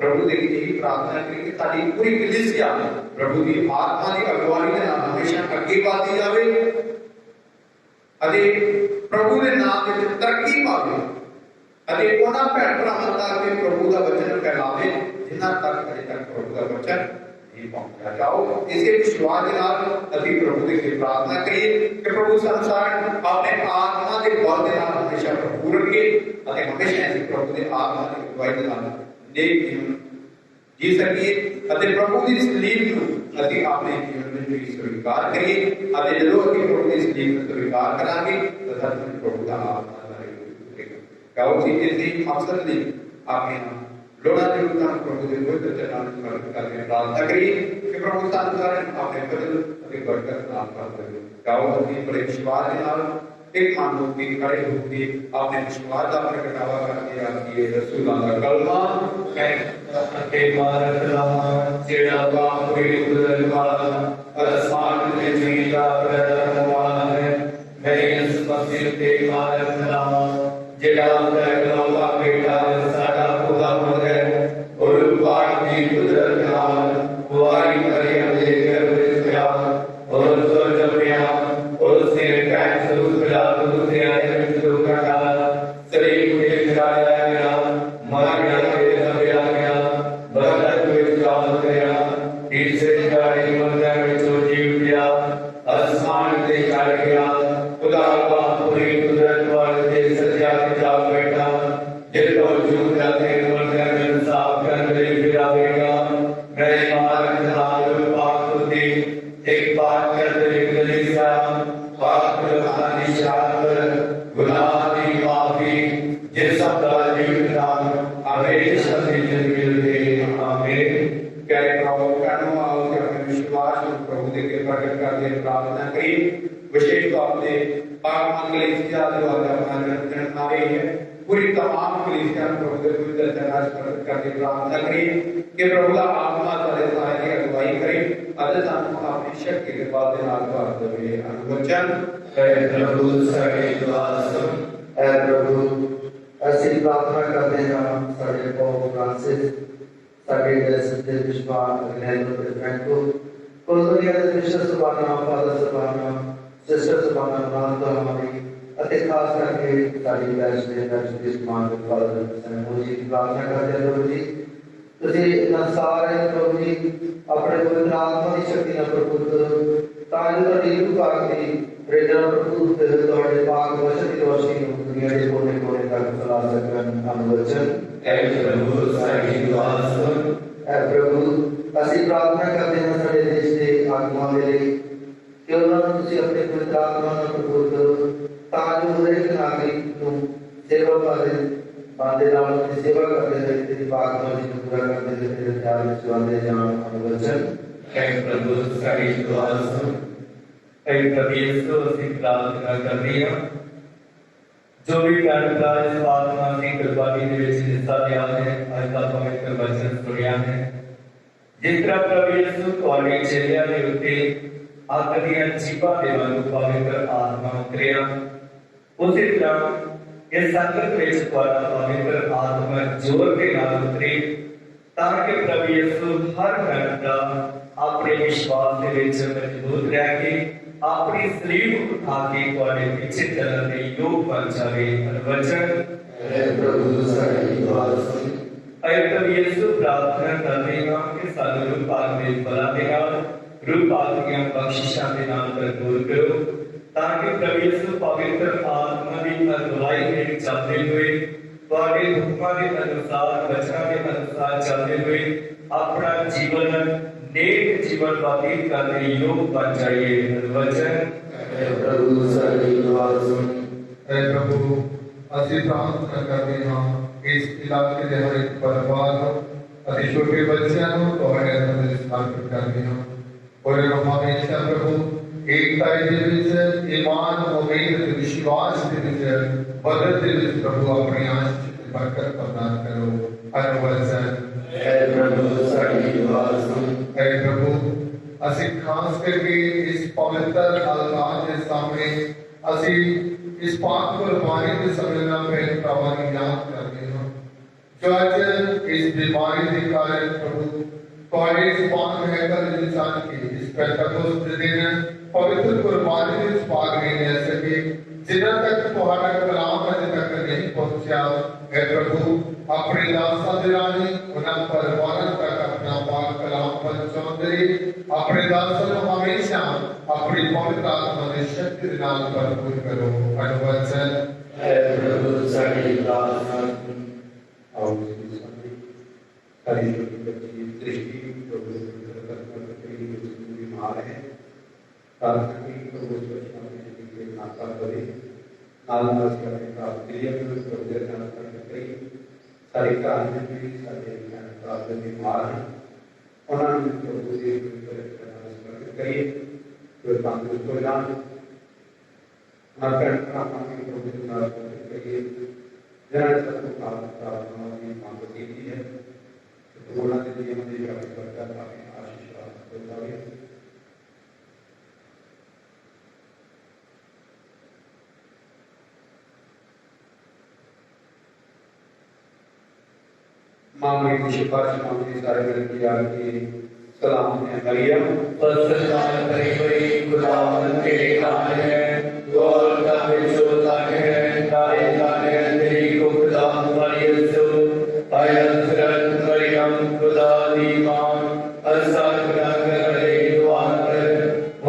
प्रभु दे यही प्रार्थना करी कि साडी पूरी कलीसिया प्रभु दी आत्मा दी अगुवाई दे नाल हमेशा अगे बढ़ती जावे अते प्रभु दे नाम विच तरक्की पावे अरे उन्हां भैन भरावां तक प्रभु का वचन फैलावे जिन्हां तक अजे तक प्रभु का वचन नहीं पहुंचा। जाओ इसे विश्वास के नाल असीं प्रभु दे अगे प्रार्थना करिए कि प्रभु संसार अपने आत्मा के बल दे नाल हमेशा भरपूर रखे अते हमेशा असीं प्रभु दे आत्मा की अगुवाई दे नाल नेक जीवन जी सकिए अते प्रभु दी सलीब नूं असीं अपने जीवन विच स्वीकार करिए अते जदों असीं प्रभु दी सलीब नूं स्वीकार करांगे तां सानूं प्रभु दा आत्मा दा मिलेगा। गाओ जी इसी मकसद लई अपने लोड़ा जरूरत प्रभु के पवित्र चरणों में समर्पित करके प्रार्थना करिए कि प्रभु संसार अपने बदल अति बरकत नाम प्राप्त करें। गाओ अपनी बड़े विश्वास के नाल एक मान होके खड़े होके अपने विश्वास का प्रगटावा करके आखिए रसूलां दा कलमा के मारत रहा जेड़ा बाप कोई गुजर वाला आसमान में जीता पैदा हुआ है। मैं इस मस्जिद के मारत रहा जेड़ा पैदा बेटा साडा खुदा है और बाप की कुदरत नाल वारी मरियम दे गर्भ विच और स्वर्ग में और से कैंसर उठा दूसरे आए तो कटा शरीर में गिराया गया मारा गया गया बरकत में काम गया तीसरे गाड़ी मंदिर में जो जीव गया आसमान से चढ़ गया खुदा का पूरी कुदरत वाले से सजा के जाग बैठा जिसको झूठ जाते मंदिर में साफ कर ले गिरावेगा। मैं मारक हाल पाक होती एक बात कर दे कलीसिया पाक पानी शाकर गुनाह की माफी जिस का जीवन नाम हमेशा से जिंदगी दे आमीन। प्यारे प्रभु कानो आओ कि अपने विश्वास को प्रभु दे के प्रकट कर दे प्रार्थना करी विशेष तौर पे पाक कलीसिया द्वारा अपना जन्मदिन आ रही है पूरी तमाम कलीसिया प्रभु के पवित्र चरणों में प्रकट कर दे प्रार्थना करी कि प्रभु का आत्मा सारे सारे की अगुवाई करे अदे सानू अपनी शक्ति के बाद दे नाल भर देवे अनुवचन हे प्रभु साडी दुआ सुन। ऐ प्रभु ऐसी प्रार्थना करते हैं साढ़े पोप फ्रांसिस साढ़े दे विश्वास अग्नेलो दे फ्रैंको कोलोनिया दे मिस्टर सुबाना फादर सुबाना सिस्टर सुबाना प्रांत हमारी अते खास करके साड़ी वैष्णवी समान फादर प्रभु जी प्रार्थना करते हैं। प्रभु जी ਤੁਸੀਂ ਇਹਨਾਂ ਸਾਰੇ ਪ੍ਰਭੂ ਜੀ ਆਪਣੇ ਪਵਿੱਤਰ ਆਤਮਾ ਦੀ ਸ਼ਕਤੀ ਨਾਲ ਪ੍ਰਭੂ ਤਾਂ ਜੋ ਤੁਹਾਡੀ ਰੂਹ ਪਾਕ ਦੀ ਪ੍ਰੇਰਣਾ ਪ੍ਰਭੂ ਤੇ ਤੁਹਾਡੇ ਪਾਕ ਵਚਨ ਦੀ ਰੋਸ਼ਨੀ ਨੂੰ ਦੁਨੀਆ ਦੇ ਕੋਨੇ-ਕੋਨੇ ਤੱਕ ਫੈਲਾ ਸਕਣ। ਅਨੁਵਚਨ हे प्रभु साडी दुआ सुन। ऐ प्रभु ਅਸੀਂ ਪ੍ਰਾਰਥਨਾ ਕਰਦੇ ਹਾਂ ਸਾਡੇ ਦੇਸ਼ ਦੇ ਆਗੂਆਂ ਦੇ ਲਈ ਕਿ ਉਹਨਾਂ ਨੂੰ ਤੁਸੀਂ ਆਪਣੇ ਪਵਿੱਤਰ ਆਤਮਾ ਨਾਲ ਭਰਪੂਰ ਕਰੋ ਤਾਂ ਜੋ ਹਰੇਕ ਨਾਗਰਿਕ ਨੂੰ ਸੇਵਾ ਬਾਦੇ ਨਾਲ ਦੀ ਸੇਵਾ ਕਰਦੇ ਹੋਏ ਤੇਰੀ ਪਾਕ ਮਰਜ਼ੀ ਨੂੰ ਪੂਰਾ ਕਰਦੇ ਹੋਏ ਤੇਰੇ ਪਿਆਰ ਵਿੱਚ ਆਉਂਦੇ ਜਾਣ। ਅਨੁਵਚਨ हे प्रभु साडी दुआ सुन। हे प्रभु यीशु ਅਸੀਂ ਪ੍ਰਾਰਥਨਾ ਕਰਦੇ ਹਾਂ जो भी प्रार्थना इस आत्मा की कुर्बानी के विच हिस्सा लिया है आज का पवित्र वचन सुनिया है जिस तरह प्रभु यीशु तुहाडे चेलियां दे उत्ते अग दीयां जीभां दे वांगू पवित्र आत्मा उतरिया उसी तरह इस संगत विच तुहाडा पवित्र आत्मा जोर के नाल उतरे ताकि प्रभु यीशु हर घंटा अपने विश्वास के विच मजबूत रह के अपनी सलीब उठा के तुहाडे पीछे चलने दे योग बन जावे। वचन हे प्रभु साडी दुआ सुन। ऐ प्रभु यीशु प्रार्थना करते हैं कि सानू रूह पाक दे बलां दे नाल रूह पाक दीयां बख्शिशां दे नाल भरपूर करो ताकि प्रभु यीशु पवित्र आत्मा दी अगुवाई हेठ चलते हुए तुहाडे हुक्मां दे अनुसार वचनां दे अनुसार चलते हुए अपना जीवन नेक जीवन व्यतीत करने योग बन जाइए। वचन हे प्रभु साडी दुआ सुन। ऐ प्रभु ਅਸੀਂ ਪ੍ਰਾਰਥਨਾ ਕਰਦੇ ਹਾਂ ਇਸ ਇਲਾਕੇ ਦੇ ਹਰ ਇੱਕ ਪਰਿਵਾਰ ਨੂੰ ਅਤੇ ਛੋਟੇ ਬੱਚਿਆਂ ਨੂੰ ਤੁਹਾਡੇ ਹੱਥਾਂ ਵਿੱਚ ਸਮਰਪਿਤ ਕਰਦੇ ਹਾਂ ਔਰ ਹਮੇਸ਼ਾ ਪ੍ਰਭੂ ਏਕਤਾ ਦੇ ਵਿੱਚ ਈਮਾਨ ਉਮੀਦ ਤੇ ਵਿਸ਼ਵਾਸ ਦੇ ਵਿੱਚ ਬਦਲ ਦੇ ਵਿੱਚ ਪ੍ਰਭੂ ਆਪਣੀ ਆਸ਼ ਤੇ ਬਰਕਤ ਪ੍ਰਦਾਨ ਕਰੋ। ਅਨੁਵਚਨ हे प्रभु साडी दुआ सुन। ऐ प्रभु ਅਸੀਂ ਖਾਸ ਕਰਕੇ ਇਸ ਪਵਿੱਤਰ ਅਲਤਾਰ ਦੇ ਸਾਹਮਣੇ ਅਸੀਂ इस पाक कुर्बानी के समय में पहले प्रवाह याद करते हैं जो आज इस बीमारी के कारण प्रभु तुम्हारे इस पाक महकल इंसान की इस पेंटकोस्त दिन पवित्र कुर्बानी इस पाक नहीं ले सके जिन्ना तक तुम्हारा कलाम अजे तक नहीं पहुंचा है प्रभु अपने दासा दे राही उन्हां परिवारां ਸਮੁੰਦਰੀ ਆਪਣੇ ਦਾਸਾਂ ਨੂੰ ਹਮੇਸ਼ਾ ਆਪਣੀ ਪਵਿੱਤਰ ਆਤਮਾ ਦੀ ਸ਼ਕਤੀ ਦੇ ਨਾਲ ਭਰਪੂਰ ਕਰੋ। ਅਨੁਵਚਨ है प्रभु साड़ी प्रार्थना सुन आओ जी साड़ी सारी बच्ची दृष्टि प्रभु बीमार है प्रार्थना की प्रभु के नाता करे नाल करने का प्रिय प्रभु के नाम करके सारी कहानी भी सारे प्रार्थना बीमार हैं उन्होंने प्रभु जी करिए तो तंदुरुस्त हो जाए मामले सिफारिश मामले सारे मिलकर आके सलाम है मरियम सलाम करी हुई खुदावंद तेरे नाम है गौर का विचोता है तारे तारे तेरी को खुदा हमारी यसु आयत मरियम खुदा दी मां असा खुदा करे दुआ कर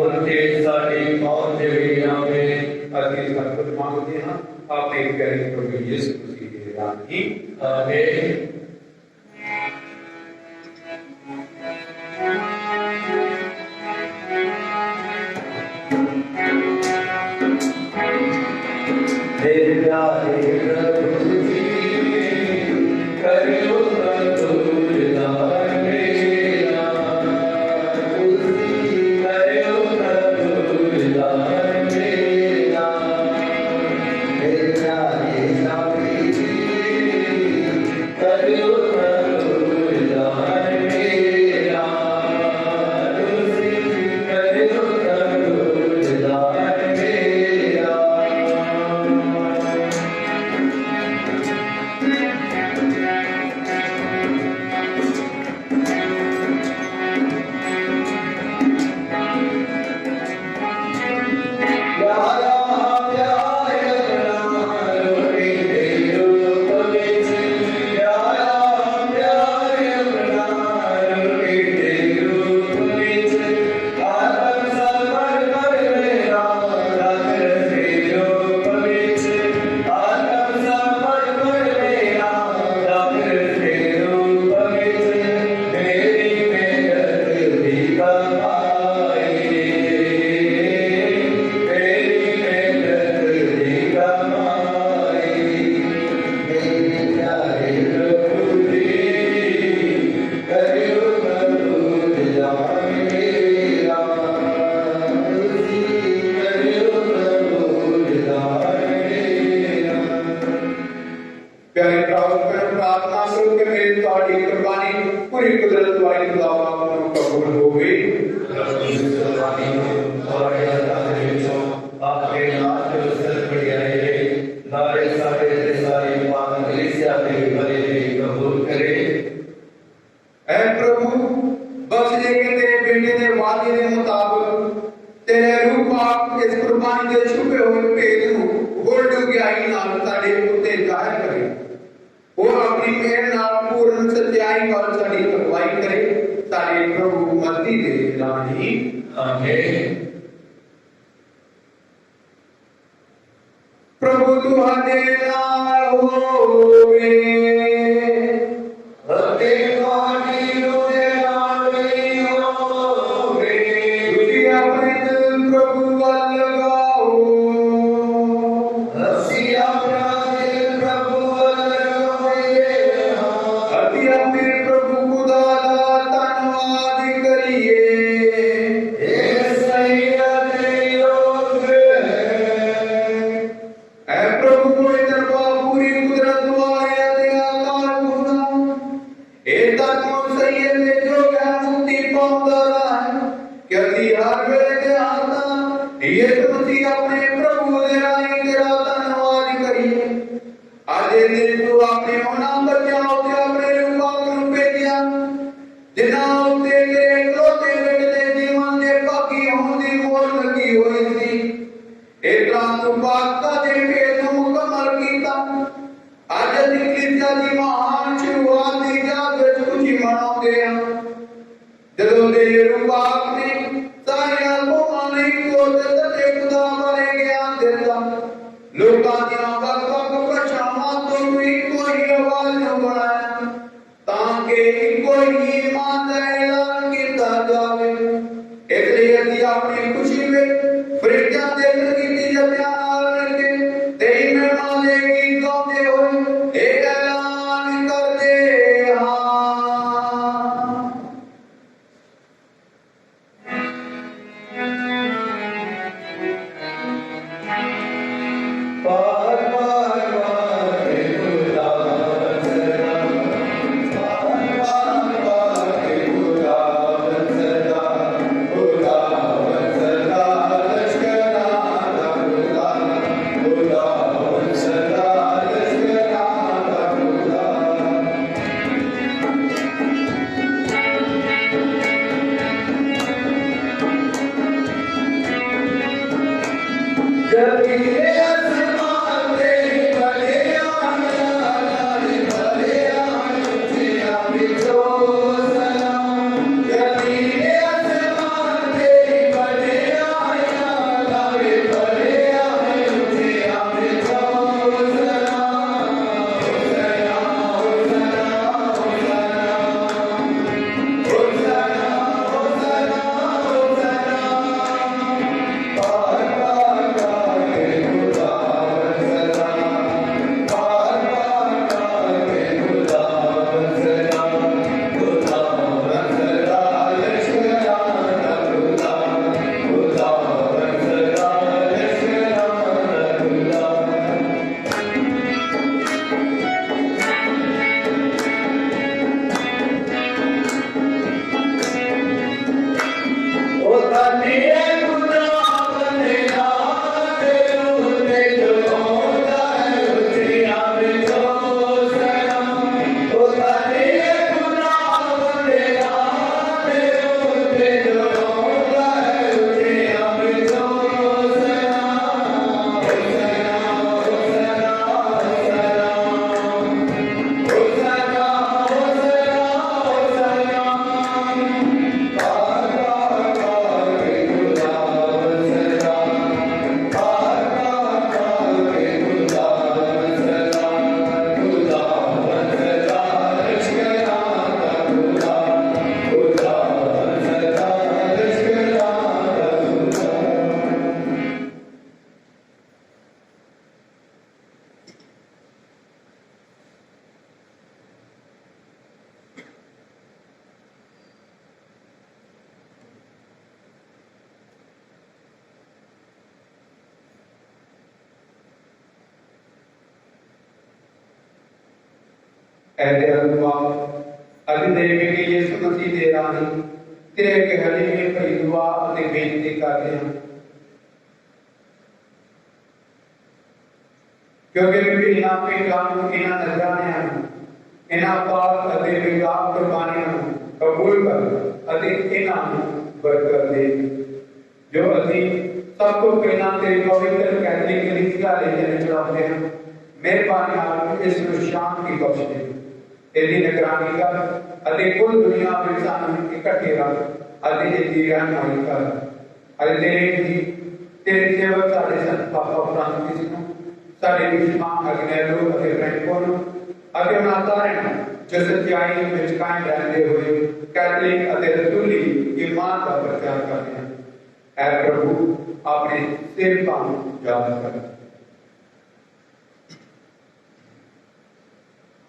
उनके सारी मौत दे में अति सब मांगते हैं आपने प्यारे प्रभु यीशु मसीह के नाम ही आमीन। प्रभु तुहाडे नाल होवे अते पानी रोदे नाल होवे तुसी अपने दिल प्रभु वल लगाओ असी अपना दिल प्रभु वल लगाइए अति अपने प्रभु खुदा दा धन्यवाद करिए ਜਦੋਂ ਦੇ ਰੂਪਾਕ ਨੇ ਸਾਰਿਆਂ ਕੌਮਾਂ ਲਈ ਕੋਟ ਤੇ ਖੁਦਾ ਬਾਰੇ ਗਿਆਨ ਦਿੱਤਾ ਲੋਕਾਂ ਦੀਆਂ ਵੱਖ-ਵੱਖ ਭਾਸ਼ਾਵਾਂ ਤੋਂ ਵੀ ਕੋਈ ਆਵਾਜ਼ ਨਾ ਬਣਾਇਆ ਤਾਂ ਕਿ ਕੋਈ ਈਮਾਨ ਦਾ ਐਲਾਨ ਕੀਤਾ ਜਾਵੇ ਇਸ ਲਈ ਅਸੀਂ ਆਪਣੀ ਖੁਸ਼ੀ ਵਿੱਚ ਫਰਿਸ਼ਤਿਆਂ ਦੇ ਸੰਗੀਤੀ ਜਥਿਆਂ ਨਾਲ ਮਿਲ ਕੇ ਤੇਰੀ ਮਹਿਮਾ ਦੇ ਗੀਤ ਗਾਉਂਦੇ ਹੋਏ ਇਹ ਐਲਾਨ ਕਰਦੇ ਹਾਂ ऐसे अल्लाह अभी देवी के यीशु मसीह दे रानी तेरे के हली में कई दुआ और बेनती करते हैं क्योंकि भी इना पे जान इना नजराने हैं इना पाक अते बेगाम कुर्बानियां कबूल कर अते इना बरकत दे जो अति सबको पहला तेरी पवित्र कैथोलिक कलीसिया लेकर चलाते हैं मेहरबानी आप इस शाम की बख्श दे तेरी निगरानी कर अति कुल दुनिया में सानू इकट्ठे रख अति जी रहनुमाई कर अरे तेरे सेवक साडे संत पापा फ्रांसिस ਨੂੰ ਸਾਡੇ ਵਿਸ਼ਵਾਸ ਅਗਨੈਲੋ ਅਤੇ ਫ੍ਰੈਂਕੋ ਨੂੰ ਅਤੇ ਉਹਨਾਂ ਸਾਰਿਆਂ ਨੂੰ ਜੋ ਸੱਚਾਈ ਵਿੱਚ ਕਾਇਮ ਰਹਿੰਦੇ ਹੋਏ ਕੈਥੋਲਿਕ ਅਤੇ ਰਸੂਲੀ ਈਮਾਨ ਦਾ ਪ੍ਰਚਾਰ ਕਰਦੇ ਹਨ ਐ ਪ੍ਰਭੂ ਆਪਣੇ ਸੇਵਕਾਂ ਨੂੰ ਯਾਦ ਕਰ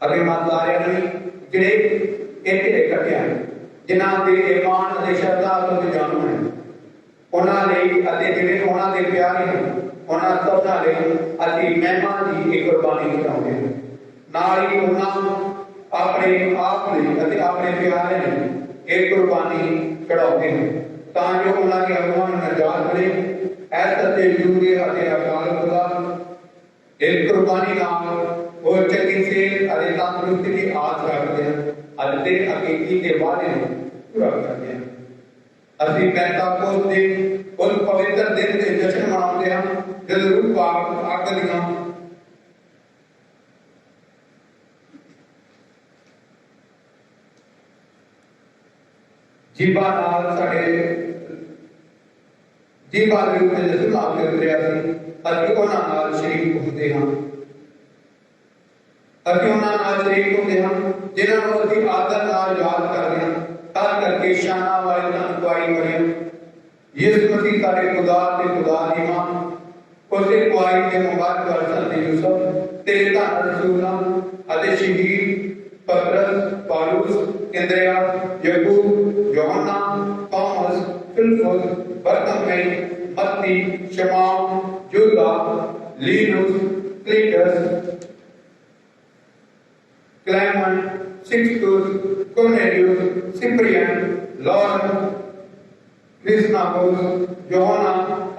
ਅਤੇ ਮਾਤਾਰਿਆਂ ਨੂੰ ਜਿਹੜੇ ਇੱਥੇ ਇਕੱਠੇ ਹਨ ਜਿਨ੍ਹਾਂ ਦੇ ਈਮਾਨ ਅਤੇ ਸ਼ਰਧਾ ਤੋਂ ਜਾਣੂ ਹਨ ਉਹਨਾਂ ਲਈ ਅਤੇ ਜਿਹੜੇ ਉਹਨਾਂ ਦੇ ਪਿਆਰੇ ਹਨ ਉਹਨਾਂ ਸਭਨਾਂ ਲਈ ਅਸੀਂ ਮਹਿਮਾ ਦੀ ਇੱਕ ਕੁਰਬਾਨੀ ਚੜਾਉਂਦੇ ਹਾਂ ਨਾਲ ਹੀ ਉਹਨਾਂ ਨੂੰ ਆਪਣੇ ਆਪ ਲਈ ਅਤੇ ਆਪਣੇ ਪਿਆਰੇ ਲਈ ਇੱਕ ਕੁਰਬਾਨੀ ਚੜਾਉਂਦੇ ਹਾਂ ਤਾਂ ਜੋ ਉਹਨਾਂ ਦੀ ਅਗਵਾਂ ਨੂੰ ਨਜਾਤ ਮਿਲੇ ਐਸਾ ਤੇ ਜੂਰੀ ਅਤੇ ਅਕਾਲ ਖੁਦਾ ਇੱਕ ਕੁਰਬਾਨੀ ਨਾਲ ਉਹ ਚੰਗੀ ਸਿਹਤ ਅਤੇ ਤੰਦਰੁਸਤੀ ਦੀ ਆਸ ਰੱਖਦੇ ਹਨ ਅਤੇ ਹਕੀਕੀ ਦੇ ਵਾਅਦੇ ਨੂੰ ਪੂਰਾ ਕਰਦੇ ਹਨ ਅਸੀਂ ਪੈਂਤਾਕੋਸ ਦੇ ਉਸ ਪਵਿੱਤਰ ਦਿਨ ਦੇ ਜਸ਼ਨ ਮਨਾਉਂਦੇ ਹਾਂ ਜਦੋਂ ਰੂਹ ਪਾਕ ਅੱਗ ਦੀਆਂ ਜੀਵਾਂ ਨਾਲ ਸਾਡੇ ਜੀਵਾਂ ਦੇ ਉੱਤੇ ਜਿਸ ਨਾਮ ਤੇ ਉਤਰਿਆ ਸੀ ਅਸੀਂ ਉਹਨਾਂ ਨਾਲ ਸ਼ਰੀਕ ਹੁੰਦੇ ਹਾਂ। ਅਸੀਂ ਉਹਨਾਂ ਨਾਲ ਸ਼ਰੀਕ ਹੁੰਦੇ ਹਾਂ ਜਿਨ੍ਹਾਂ ਨੂੰ ਅਸੀਂ ਆਦਰ ਨਾਲ ਯਾਦ ਕਰਦੇ ਹਾਂ। ਖਾਸ ਕਰਕੇ ਸ਼ਾਨਾ ਵਾਲੇ ਧੰਨ ਕੁਆਰੀ ਮਰੀਮ ਯਿਸੂ ਮਸੀਹ ਸਾਡੇ ਖੁਦਾ ਤੇ ਖੁਦਾ ਦੀ ਮਾਂ ਉਸੇ ਕੁਆਰੀ ਦੇ ਮੁਬਾਰਕ ਵਰਸਨ ਦੇ ਯੂਸਫ ਤੇਰੇ ਧੰਨ ਰਸੂਲਾਂ ਅਤੇ ਸ਼ਹੀਦ ਪਤਰਸ ਪਾਲੂਸ ਇੰਦਰਿਆ ਯਾਕੂਬ ਯੋਹਨਾ ਥੋਮਸ ਫਿਲਿਪਸ ਬਰਤਲਮੇ ਮत्ती शमाउन जूदा Linus Cletus Clement Sixtus Cornelius Cyprian लॉर्ड क्रिस्नाकोस योहाना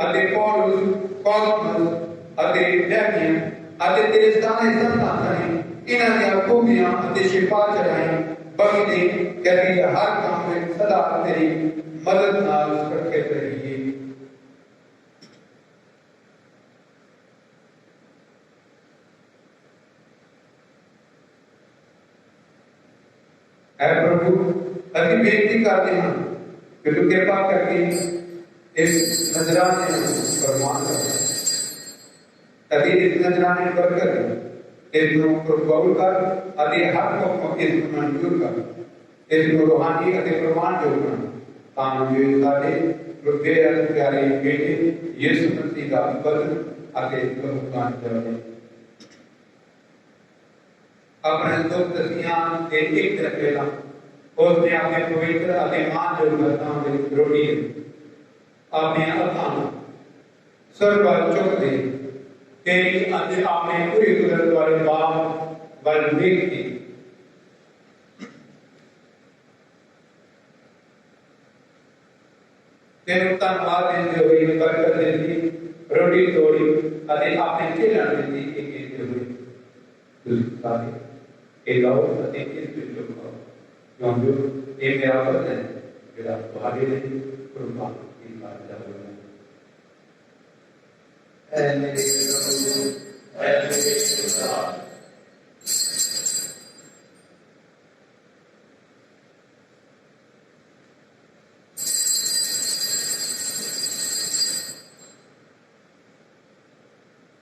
अते पौलुस कॉस्मस अते डेमियन अते तेरे सारे संतान ने इन्हां दी खूबियां अते शिफा चढ़ाई बगदे कहती हर काम में सदा तेरी मदद नाल सुरक्षित रहिए। है प्रभु अति बेनती करते हैं कि तू कृपा करके इस नजराने फरमान कर अति इस नजराने पर कर इसको कबूल कर अति हर को इसको मंजूर कर इसको रूहानी अति प्रमाण जो कर ताकि ये सारे रुपये प्यारे बेटे यीशु मसीह का बदल अति भुगतान करें। अपने दुख दसियां एक तरह उसने अपने पवित्र अपने मान जो करता रोटी अपने अर्थान स्वर्ग पर चुक दे तेरी अपने पूरी कुदरत वाले बाप वाल देख के तेरे धन्यवाद देते हुए बरकत देती रोटी तोड़ी अपने चेलन देती एक हुए लाओ क्योंकि ये मेरा वचन है जो तुम्हारे लिए कुर्बान की बात है।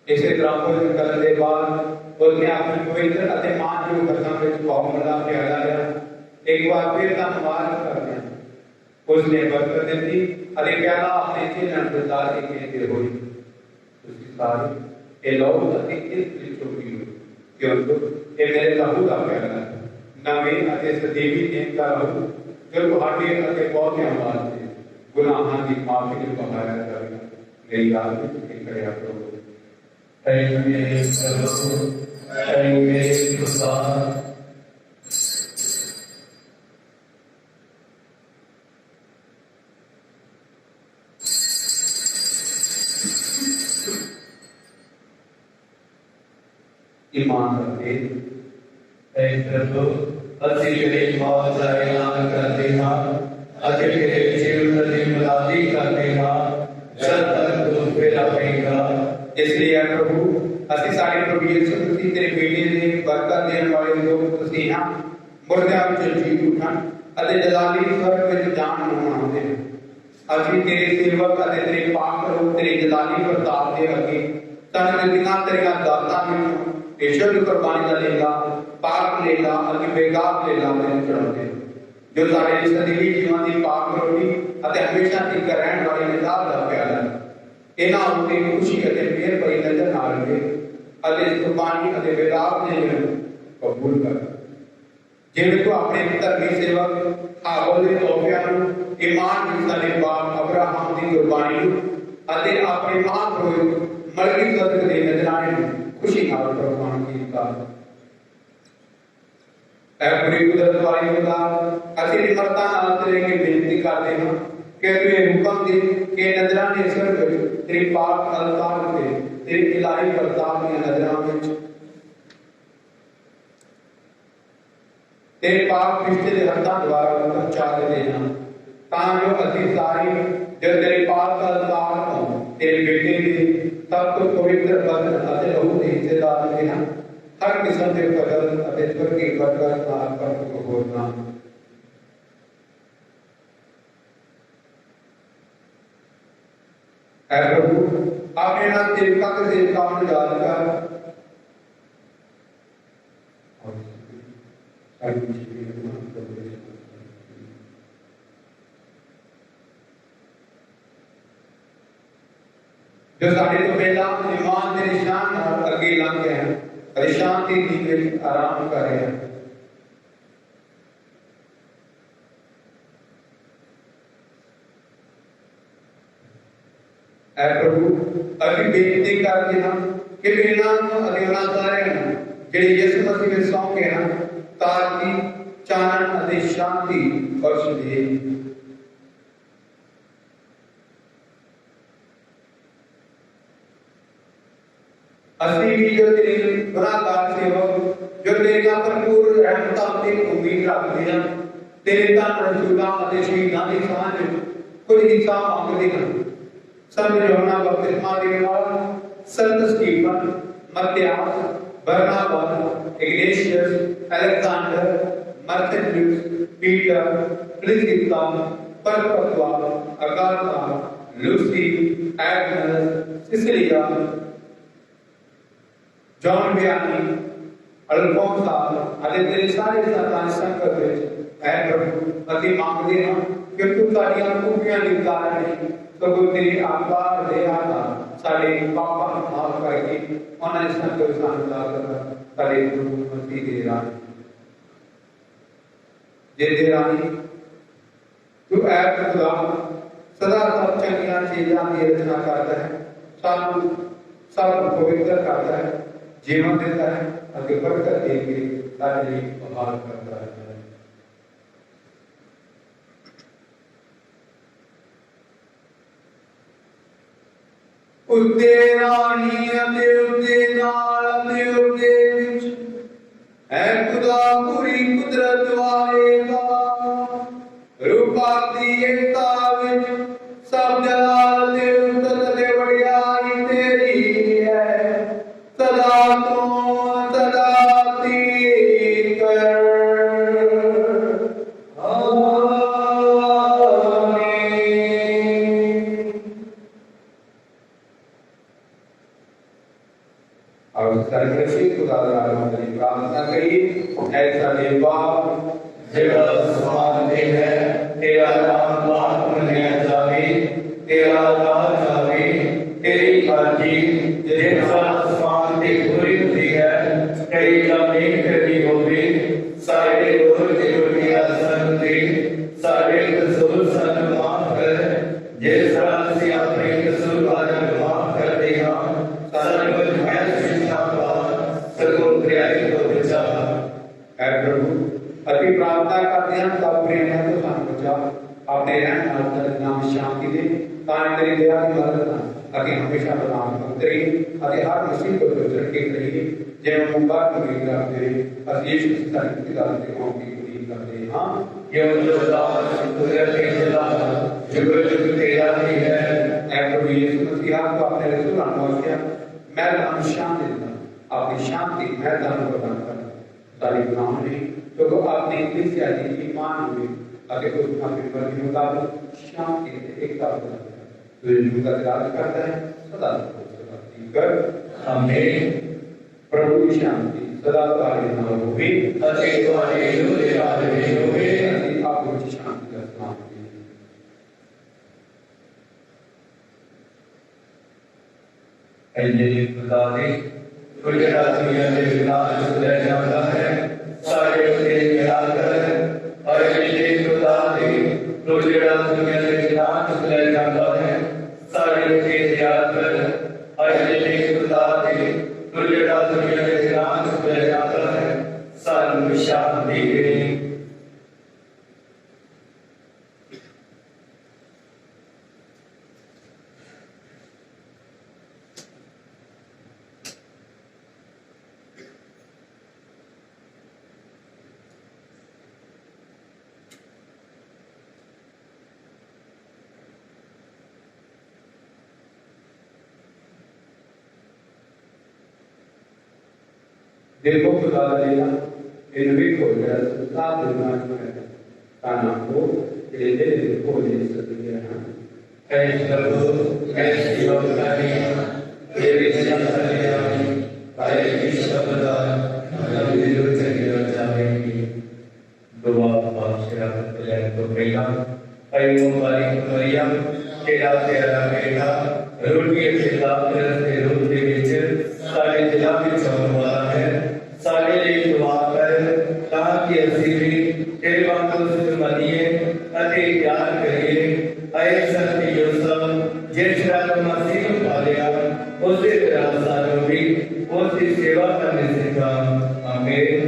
इसे तरह भोजन करने के बाद उसने अपने पवित्र अति मान जो घटना में बहुमला प्याला गया एक बार फिर धन्यवाद करते हैं उसने बरकत दी अरे प्याला अपने चिन्ह प्रदान के लिए हुई उसकी सारी लोग अति इस चोटी हुई क्योंकि ये मेरे लहू का प्याला है नवे अति सदैवी नेम का लहू जो तुम्हारे अति बहुत आवाज से गुनाहां की माफी के बहाया करेगा मेरी याद में खड़े आप लोग ईमान रखते प्रभु अति तेरी मौत का ऐलान करते हैं अति तेरे जीवन की मलादी करते हैं जब तक तू फिर आएगा। इसलिए प्रभु ਅਸੀਂ ਸਾਰੇ ਪ੍ਰਭੂ ਯਿਸੂ ਮਸੀਹ ਤੇਰੇ ਬੇਟੇ ਦੇ ਬਰਕਤ ਦੇਣ ਵਾਲੇ ਲੋਕ ਤੁਸੀਂ ਹਾਂ ਮੁਰਦਿਆਂ ਵਿੱਚ ਜੀ ਉਠਣ ਅਤੇ ਜਲਾਲੀ ਸਵਰਗ ਵਿੱਚ ਜਾਣ ਨੂੰ ਆਉਂਦੇ ਹਾਂ। ਅਸੀਂ ਤੇਰੇ ਸੇਵਕ ਅਤੇ ਤੇਰੇ ਪਾਕ ਰੂਪ ਤੇਰੇ ਜਲਾਲੀ ਪ੍ਰਤਾਪ ਦੇ ਅੱਗੇ ਤਨ ਦਿਨਾਂ ਤੇਰੀਆਂ ਦਾਤਾਂ ਵਿੱਚ ईश्वर कुर्बानी का लेगा पाक लेगा अति बेगाब लेगा में चढ़ाते जो सारे सदैवी जीवन की पाक रोटी अते हमेशा की रहने वाली निजात का प्याला इना उते खुशी अते मेहर भरी नजर ना रहे अते कुर्बानी अते बेगाब ने कबूल कर जिन्हें तो अपने धर्मी सेवक हाबल दे तोहफियां ईमान की सारे बाप अब्राहम की कुर्बानी अते अपने महापुरुष मरगी सदक दे नजराने खुशी नाल प्रमाण कीता ऐ पूरी कुदरत वाली खुदा ਅਸੀਂ ਨਿਮਰਤਾ ਨਾਲ ਤੇਰੇ ਅੱਗੇ ਬੇਨਤੀ ਕਰਦੇ ਹਾਂ ਕਿ ਤੂੰ ਇਹ ਹੁਕਮ ਦੇ ਕਿ ਨਜ਼ਰਾਂ ਦੇ ਸਵਰਗ ਵਿੱਚ ਤੇਰੀ ਪਾਕ ਅਲਤਾਰ ਤੇ ਤੇਰੀ ਇਲਾਹੀ ਪ੍ਰਤਾਪ ਦੀਆਂ ਨਜ਼ਰਾਂ ਵਿੱਚ ਤੇਰੇ ਪਾਕ ਰਿਸ਼ਤੇ ਦੇ ਹੱਥਾਂ ਦੁਆਰਾ ਪਹੁੰਚਾ ਦੇ ਹਾਂ ਤਾਂ ਜੋ ਅਸੀਂ ਸਾਰੇ ਜੋ ਤੇਰੇ ਪਾਕ ਅਲਤਾਰ ਤੋਂ तेरे बेटे के तब तो पवित्र बदन अते लहू के हिस्सेदार के हैं हर किस्म के फजल अते स्वर्ग की बरकत नाल पर को होना ऐ प्रभु अपने नाम देवता के देवताओं ने याद कर जो साढ़े तो पहला ईमान के निशान और अगे लंघ गए हैं परेशान की नींद में आराम कर रहे हैं। ऐ प्रभु अभी बेनती करते हैं कि बिना अगला सारे जेडे यीशु मसीह में सौंप गए हैं ताकि चानन अति शांति और सुधे असली भी जो तेरे गुनाहगार सेवक जो तेरे का भरपूर रहमत की उम्मीद रखते हैं तेरे धन रसूलां अते शहीदां दी सांझ कुछ हिस्सा मंगते हैं। संत यूहन्ना बपतिस्मा देने वाला संत Stephen Matthias Barnabas Ignatius Alexander Marcellus Peter Priscilla Perpetua Agatha Lucy Agnes Cecilia John Vianney Alphonsa आदि तेरे सारे संतान संकट विच ऐ प्रभु अति मांगते हैं कि तू साडियां खूबियां दी कारण नहीं सगों तेरी आज्ञा दया दा साडे पापां नूं माफ करके उन्हां ने संकट सानूं दा साडे प्रभु मसीह दे राह जे दे राही तू ऐ खुदा सदा सब चंगियां चीजां दी रचना करता है सानूं सब पवित्र करता है जीवन देता है आगे बढ़कर देंगे सारे लिए बहाल करता है। उत्ते रानी उत्ते नाल उत्ते विच है खुदा पूरी कुदरत वाले दा रूपा दी एकता विच सब जलाल दे उतत दे वडियाई तेरी है सदा तो सदा तीक और सर्वश्रेष्ठ खुदा दा नाम प्रार्थना करिए। ऐसा देवा जेड़ा आसमान ते है तेरा नाम पाक मनाया जावे तेरा राज आवे तेरी मर्जी जैसा आसमान ते पूरी होती है तेरी जमीन पे भी होवे सारे रोज की दुनिया सन दे सारे कसूर सन माफ कर जिस तरह से अपने कसूर वालों को माफ करते हैं सर्व महल शिक्षा सगों प्यारी को बचा। ऐ प्रभु अति प्रार्थना करते हैं तब प्रेम है तो सानू बचा अपने रहन नाल नाम शांति दे ताने तेरी दया की मदद अगे हमेशा प्रदान करते रहिए अगे हर मुसीबत को झटके रहिए जय मुबारक उम्मीद करते रहिए अस यीशु मसीह की दान के नाम की उम्मीद करते हैं। हां यो जो दान तुझे तेरा जुग जुग तेरा ही है। ऐ प्रभु यीशु मसीह को अपने रसूल अनुवाद मैं दान शांति देता अपनी शांति मैं दान प्रदान करता सारी गुनाहों ने तो आपने कलीसिया दी ईमान हुए अगे उस अपने पर मुताबिक शांति से एकता प्रदान तो ये का राज करता है सदा कर आमीन। प्रभु की शांति सदा तुम्हारे नाम होगी अति तुम्हारे लोहे आदमी होगे आपको शांति का नाम ऐसे खुदा ने कुछ रातियों में विनाश ले जाता है सारे उसे मिलाकर और ऐसे खुदा ने कुछ रातियों में विनाश ले जाता है सारे उसे याद कर और ऐसे खुदा ने कुछ रातियों में विनाश ले जाता है सर्व शांति के देखो खुदा देगा इन भी को साथ देना है ताना को ये दे को दे सकते हैं। ऐ प्रभु ऐसी योगदानी तेरे संतरियां आए की शब्दा नवी रुचि जावेगी दुआ बादशाह कल्याण को पहला आई मुबारक मरियम तेरा तेरा बेटा रोटी खिलाफ करते रोटी विच सारे दिलों में होने वाला है सारे लिए दुआ कर ताकि ਅਸੀਂ भी तेरे वांगू सुमनिए ਅਤੇ प्यार करिए आए सत्य यूसुफ जिस रब मसीह ਨੂੰ ਪਾਲਿਆ ਉਸੇ ਤਰ੍ਹਾਂ ਸਾਨੂੰ ਵੀ ਉਸ ਦੀ ਸੇਵਾ ਕਰਨੀ ਸਿਖਾ ਆਮੀਨ।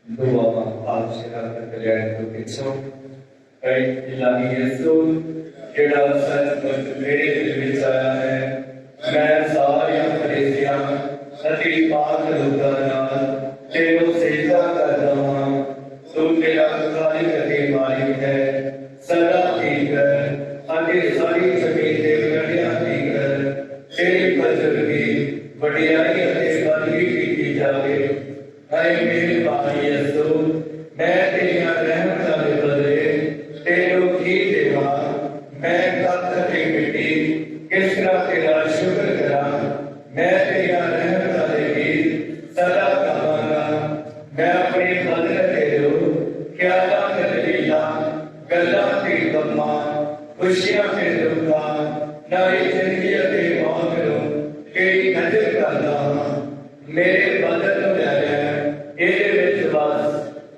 Doa baadshah ਦਾ ਕਲਿਆਣ ਤੋਂ ਪਿੱਛੋਂ ਐ ਇਲਾਹੀ ਯਿਸੂ ਜਿਹੜਾ ਸੱਚਮੁੱਚ ਮੇਰੇ ਦਿਲ ਵਿੱਚ ਆਇਆ ਹੈ ਮੈਂ ਸਾਰੀਆਂ ਫਰਿਸ਼ਤਿਆਂ ਅਤੇ ਪਾਕ ਲੋਕਾਂ ਨਾਲ ਤੇਰੇ ਸਜਦਾ ਕਰਦਾ ਹਾਂ ਤੂੰ ਮੇਰਾ ਖਾਲਿਕ ਅਤੇ ਮਾਲਿਕ ਹੈ धरती मिट्टी किस तरह तेरा शुक्र करा। मैं तेरा रहमत वाले गीत सदा गावांगा। मैं अपनी बदल तेरो ख्याला ते दलीला गल्ला ते गम्मा खुशियां ते दुखा नारी जिंदगी ते मौत नो केड़ी नजर करदा हां। मेरे बदल नु लै लै ਇਹਦੇ ਵਿੱਚ ਵਸ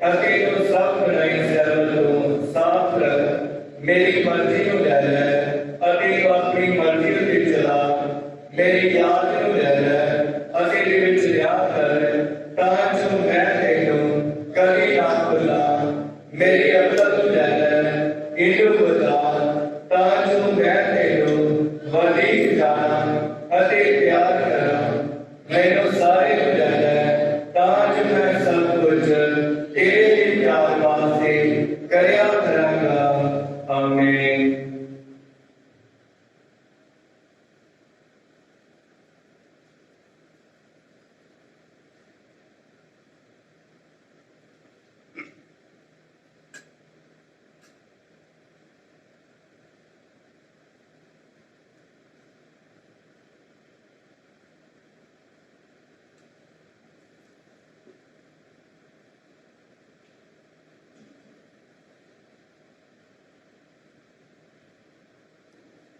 ਅਤੇ ਤੂੰ ਸਭ ਬਣਾਈ ਸਰਵ ਤੋਂ ਸਾਫ਼ ਰੱਖ। ਮੇਰੀ ਮਰਜ਼ੀ ਨੂੰ ਲੈ ਲੈ ਅਤੇ ਤੂੰ ਆਪਣੀ ਮਰਜ਼ੀ ਉੱਤੇ ਚਲਾ। ਮੇਰੀ ਯਾਦ ਨੂੰ ਲੈ ਲੈ ਅਤੇ ਇਹਦੇ ਵਿੱਚ ਰਿਹਾ ਕਰ ਤਾਂ ਜੋ ਮੈਂ ਤੈਨੂੰ ਕਦੀ ਨਾ ਭੁੱਲਾਂ। ਮੇਰੀ ਅਕਲ ਨੂੰ ਲੈ ਲੈ ਇਹਨੂੰ ਬਤਾ ਤਾਂ ਜੋ ਮੈਂ ਤੈਨੂੰ ਵਧੇਰੇ ਜਾਣਾ ਅਤੇ ਪਿਆਰ ਕਰਾਂ। ਮੈਨੂੰ ਸਾਰੇ ਨੂੰ ਲੈ ਲੈ ताज मैं सब कुछ तेरे प्यार वास्ते करया करांगा। आमीन।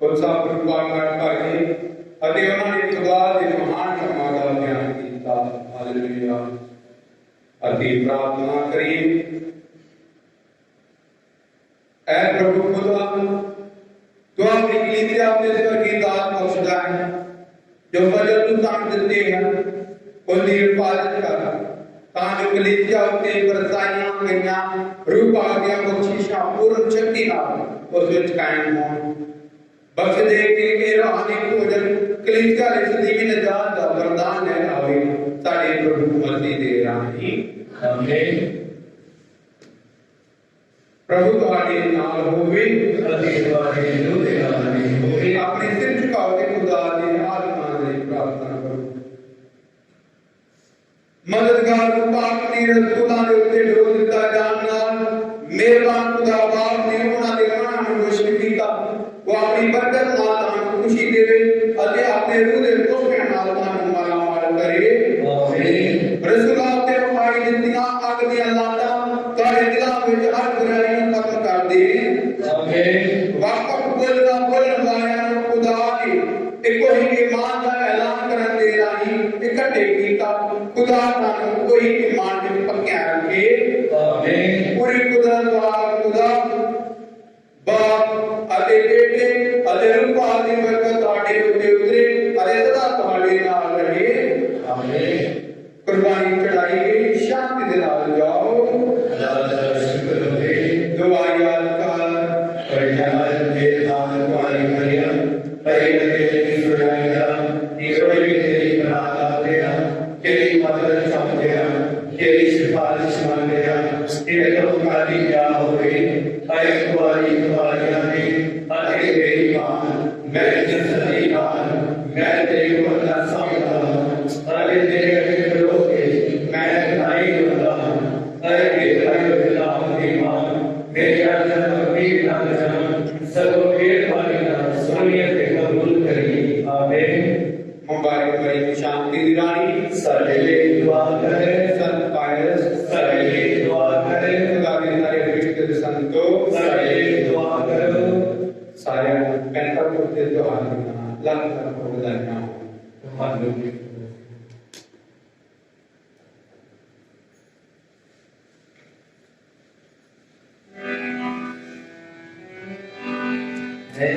ਉਸ ਪਰਿਵਾਰ ਭਾਈ ਅਤੇ ਉਹਨਾਂ ਨੇ ਖੁਦਾ ਦੇ ਮਹਾਨ ਕੰਮਾਂ ਦਾ ਬਿਆਨ ਕੀਤਾ। ਹਾਲੇਲੂਇਆ। ਅਤੇ ਪ੍ਰਾਰਥਨਾ ਕਰੀਏ। ऐ प्रभु खुदा तू अपनी कलीसिया अपने स्वर्गीय दास बख्शदा है जो वजन तू ताकत देते हैं उनकी हिफाजत कर तां जो कलीसिया उत्ते बरसाइयां गईयां रूह आ गया बख्शिशां पूर्ण शक्ति नाल उस विच कायम होण। बख्श दे के ये रूहानी भोजन कलीसिया दे सਦੀवी नजात दा वरदान ले आवे साडे प्रभु मसीह दे राही। आमीन। प्रभु तुम्हारे नाल होवे ਅਤੇ ਤੁਹਾਡੇ ਰੂਹ ਦੇ ਨਾਲ ਵੀ ਹੋਵੇ। अपने सिर झुकाओ के खुदा दे आत्मा दे प्रार्थना करो। मददगार पाक ने रसूलां दे उत्ते डोल दिता जान नाल मेहरबान खुदा बाप ने उन्हां दे मनां नूं रोशन कीता। वो अपनी बरकत नाल तां खुशी देवे अते अपने रूह दे तोहफे नाल तां मालामाल करे। आमीन। रसूलां ते वफाई दित्तियां अग दियां लाटां तुहाडे दिलां विच हर बुराई नूं खत्म कर दे। आमीन। वाकफ बोलना बोलने वाले खुदा ने इको ही ईमान का ऐलान करन दे राही इकट्ठे कीता। खुदा तानु कोई ईमान में पक्का रखे। आमीन। पूरी कुदरत वाला खुदा बाप अते बेटे अते रूह दी बरकत ਤੁਹਾਡੇ ਉੱਤੇ ਉਤਰੇ ਅਤੇ ਸਦਾ ਤੁਹਾਡੇ ਨਾਲ ਰਹੇ। आमीन। कुर्बानी चढ़ाई गई शांति दे नाल जाओ। अल्लाह का शुक्र होवे। दुआ याद कर परिणाम के दान तुम्हारी मरियम पहले तेरी सुनाएगा ईश्वर की तेरी बना देना तेरी मदद चाहते हैं तेरी सिफारिश मांगते हैं तेरे तो तुम्हारी क्या हो गई अरे तुम्हारियां ने अरे मेरी मान मैं जिसकी मान मैं तेरे को ना समझता अरे तेरे लोगे मैं नहीं होता अरे तेरा नाम की मान मेरा जन्म भी ना जन्म सब मेरे वाली ना सुनिए ते कबूल करिए। आमीन। मुबारक मरी शांति दी रानी साडे लिए दुआ करे। संत पायस साडे लिए दुआ करे। खुदा के सारे विश्व दे संतो साडे लिए दुआ करो। सारे पेंटाकोस्ट दे त्योहार मनाना लाख लाख बधाइयां हो। हालेलुया। Hey,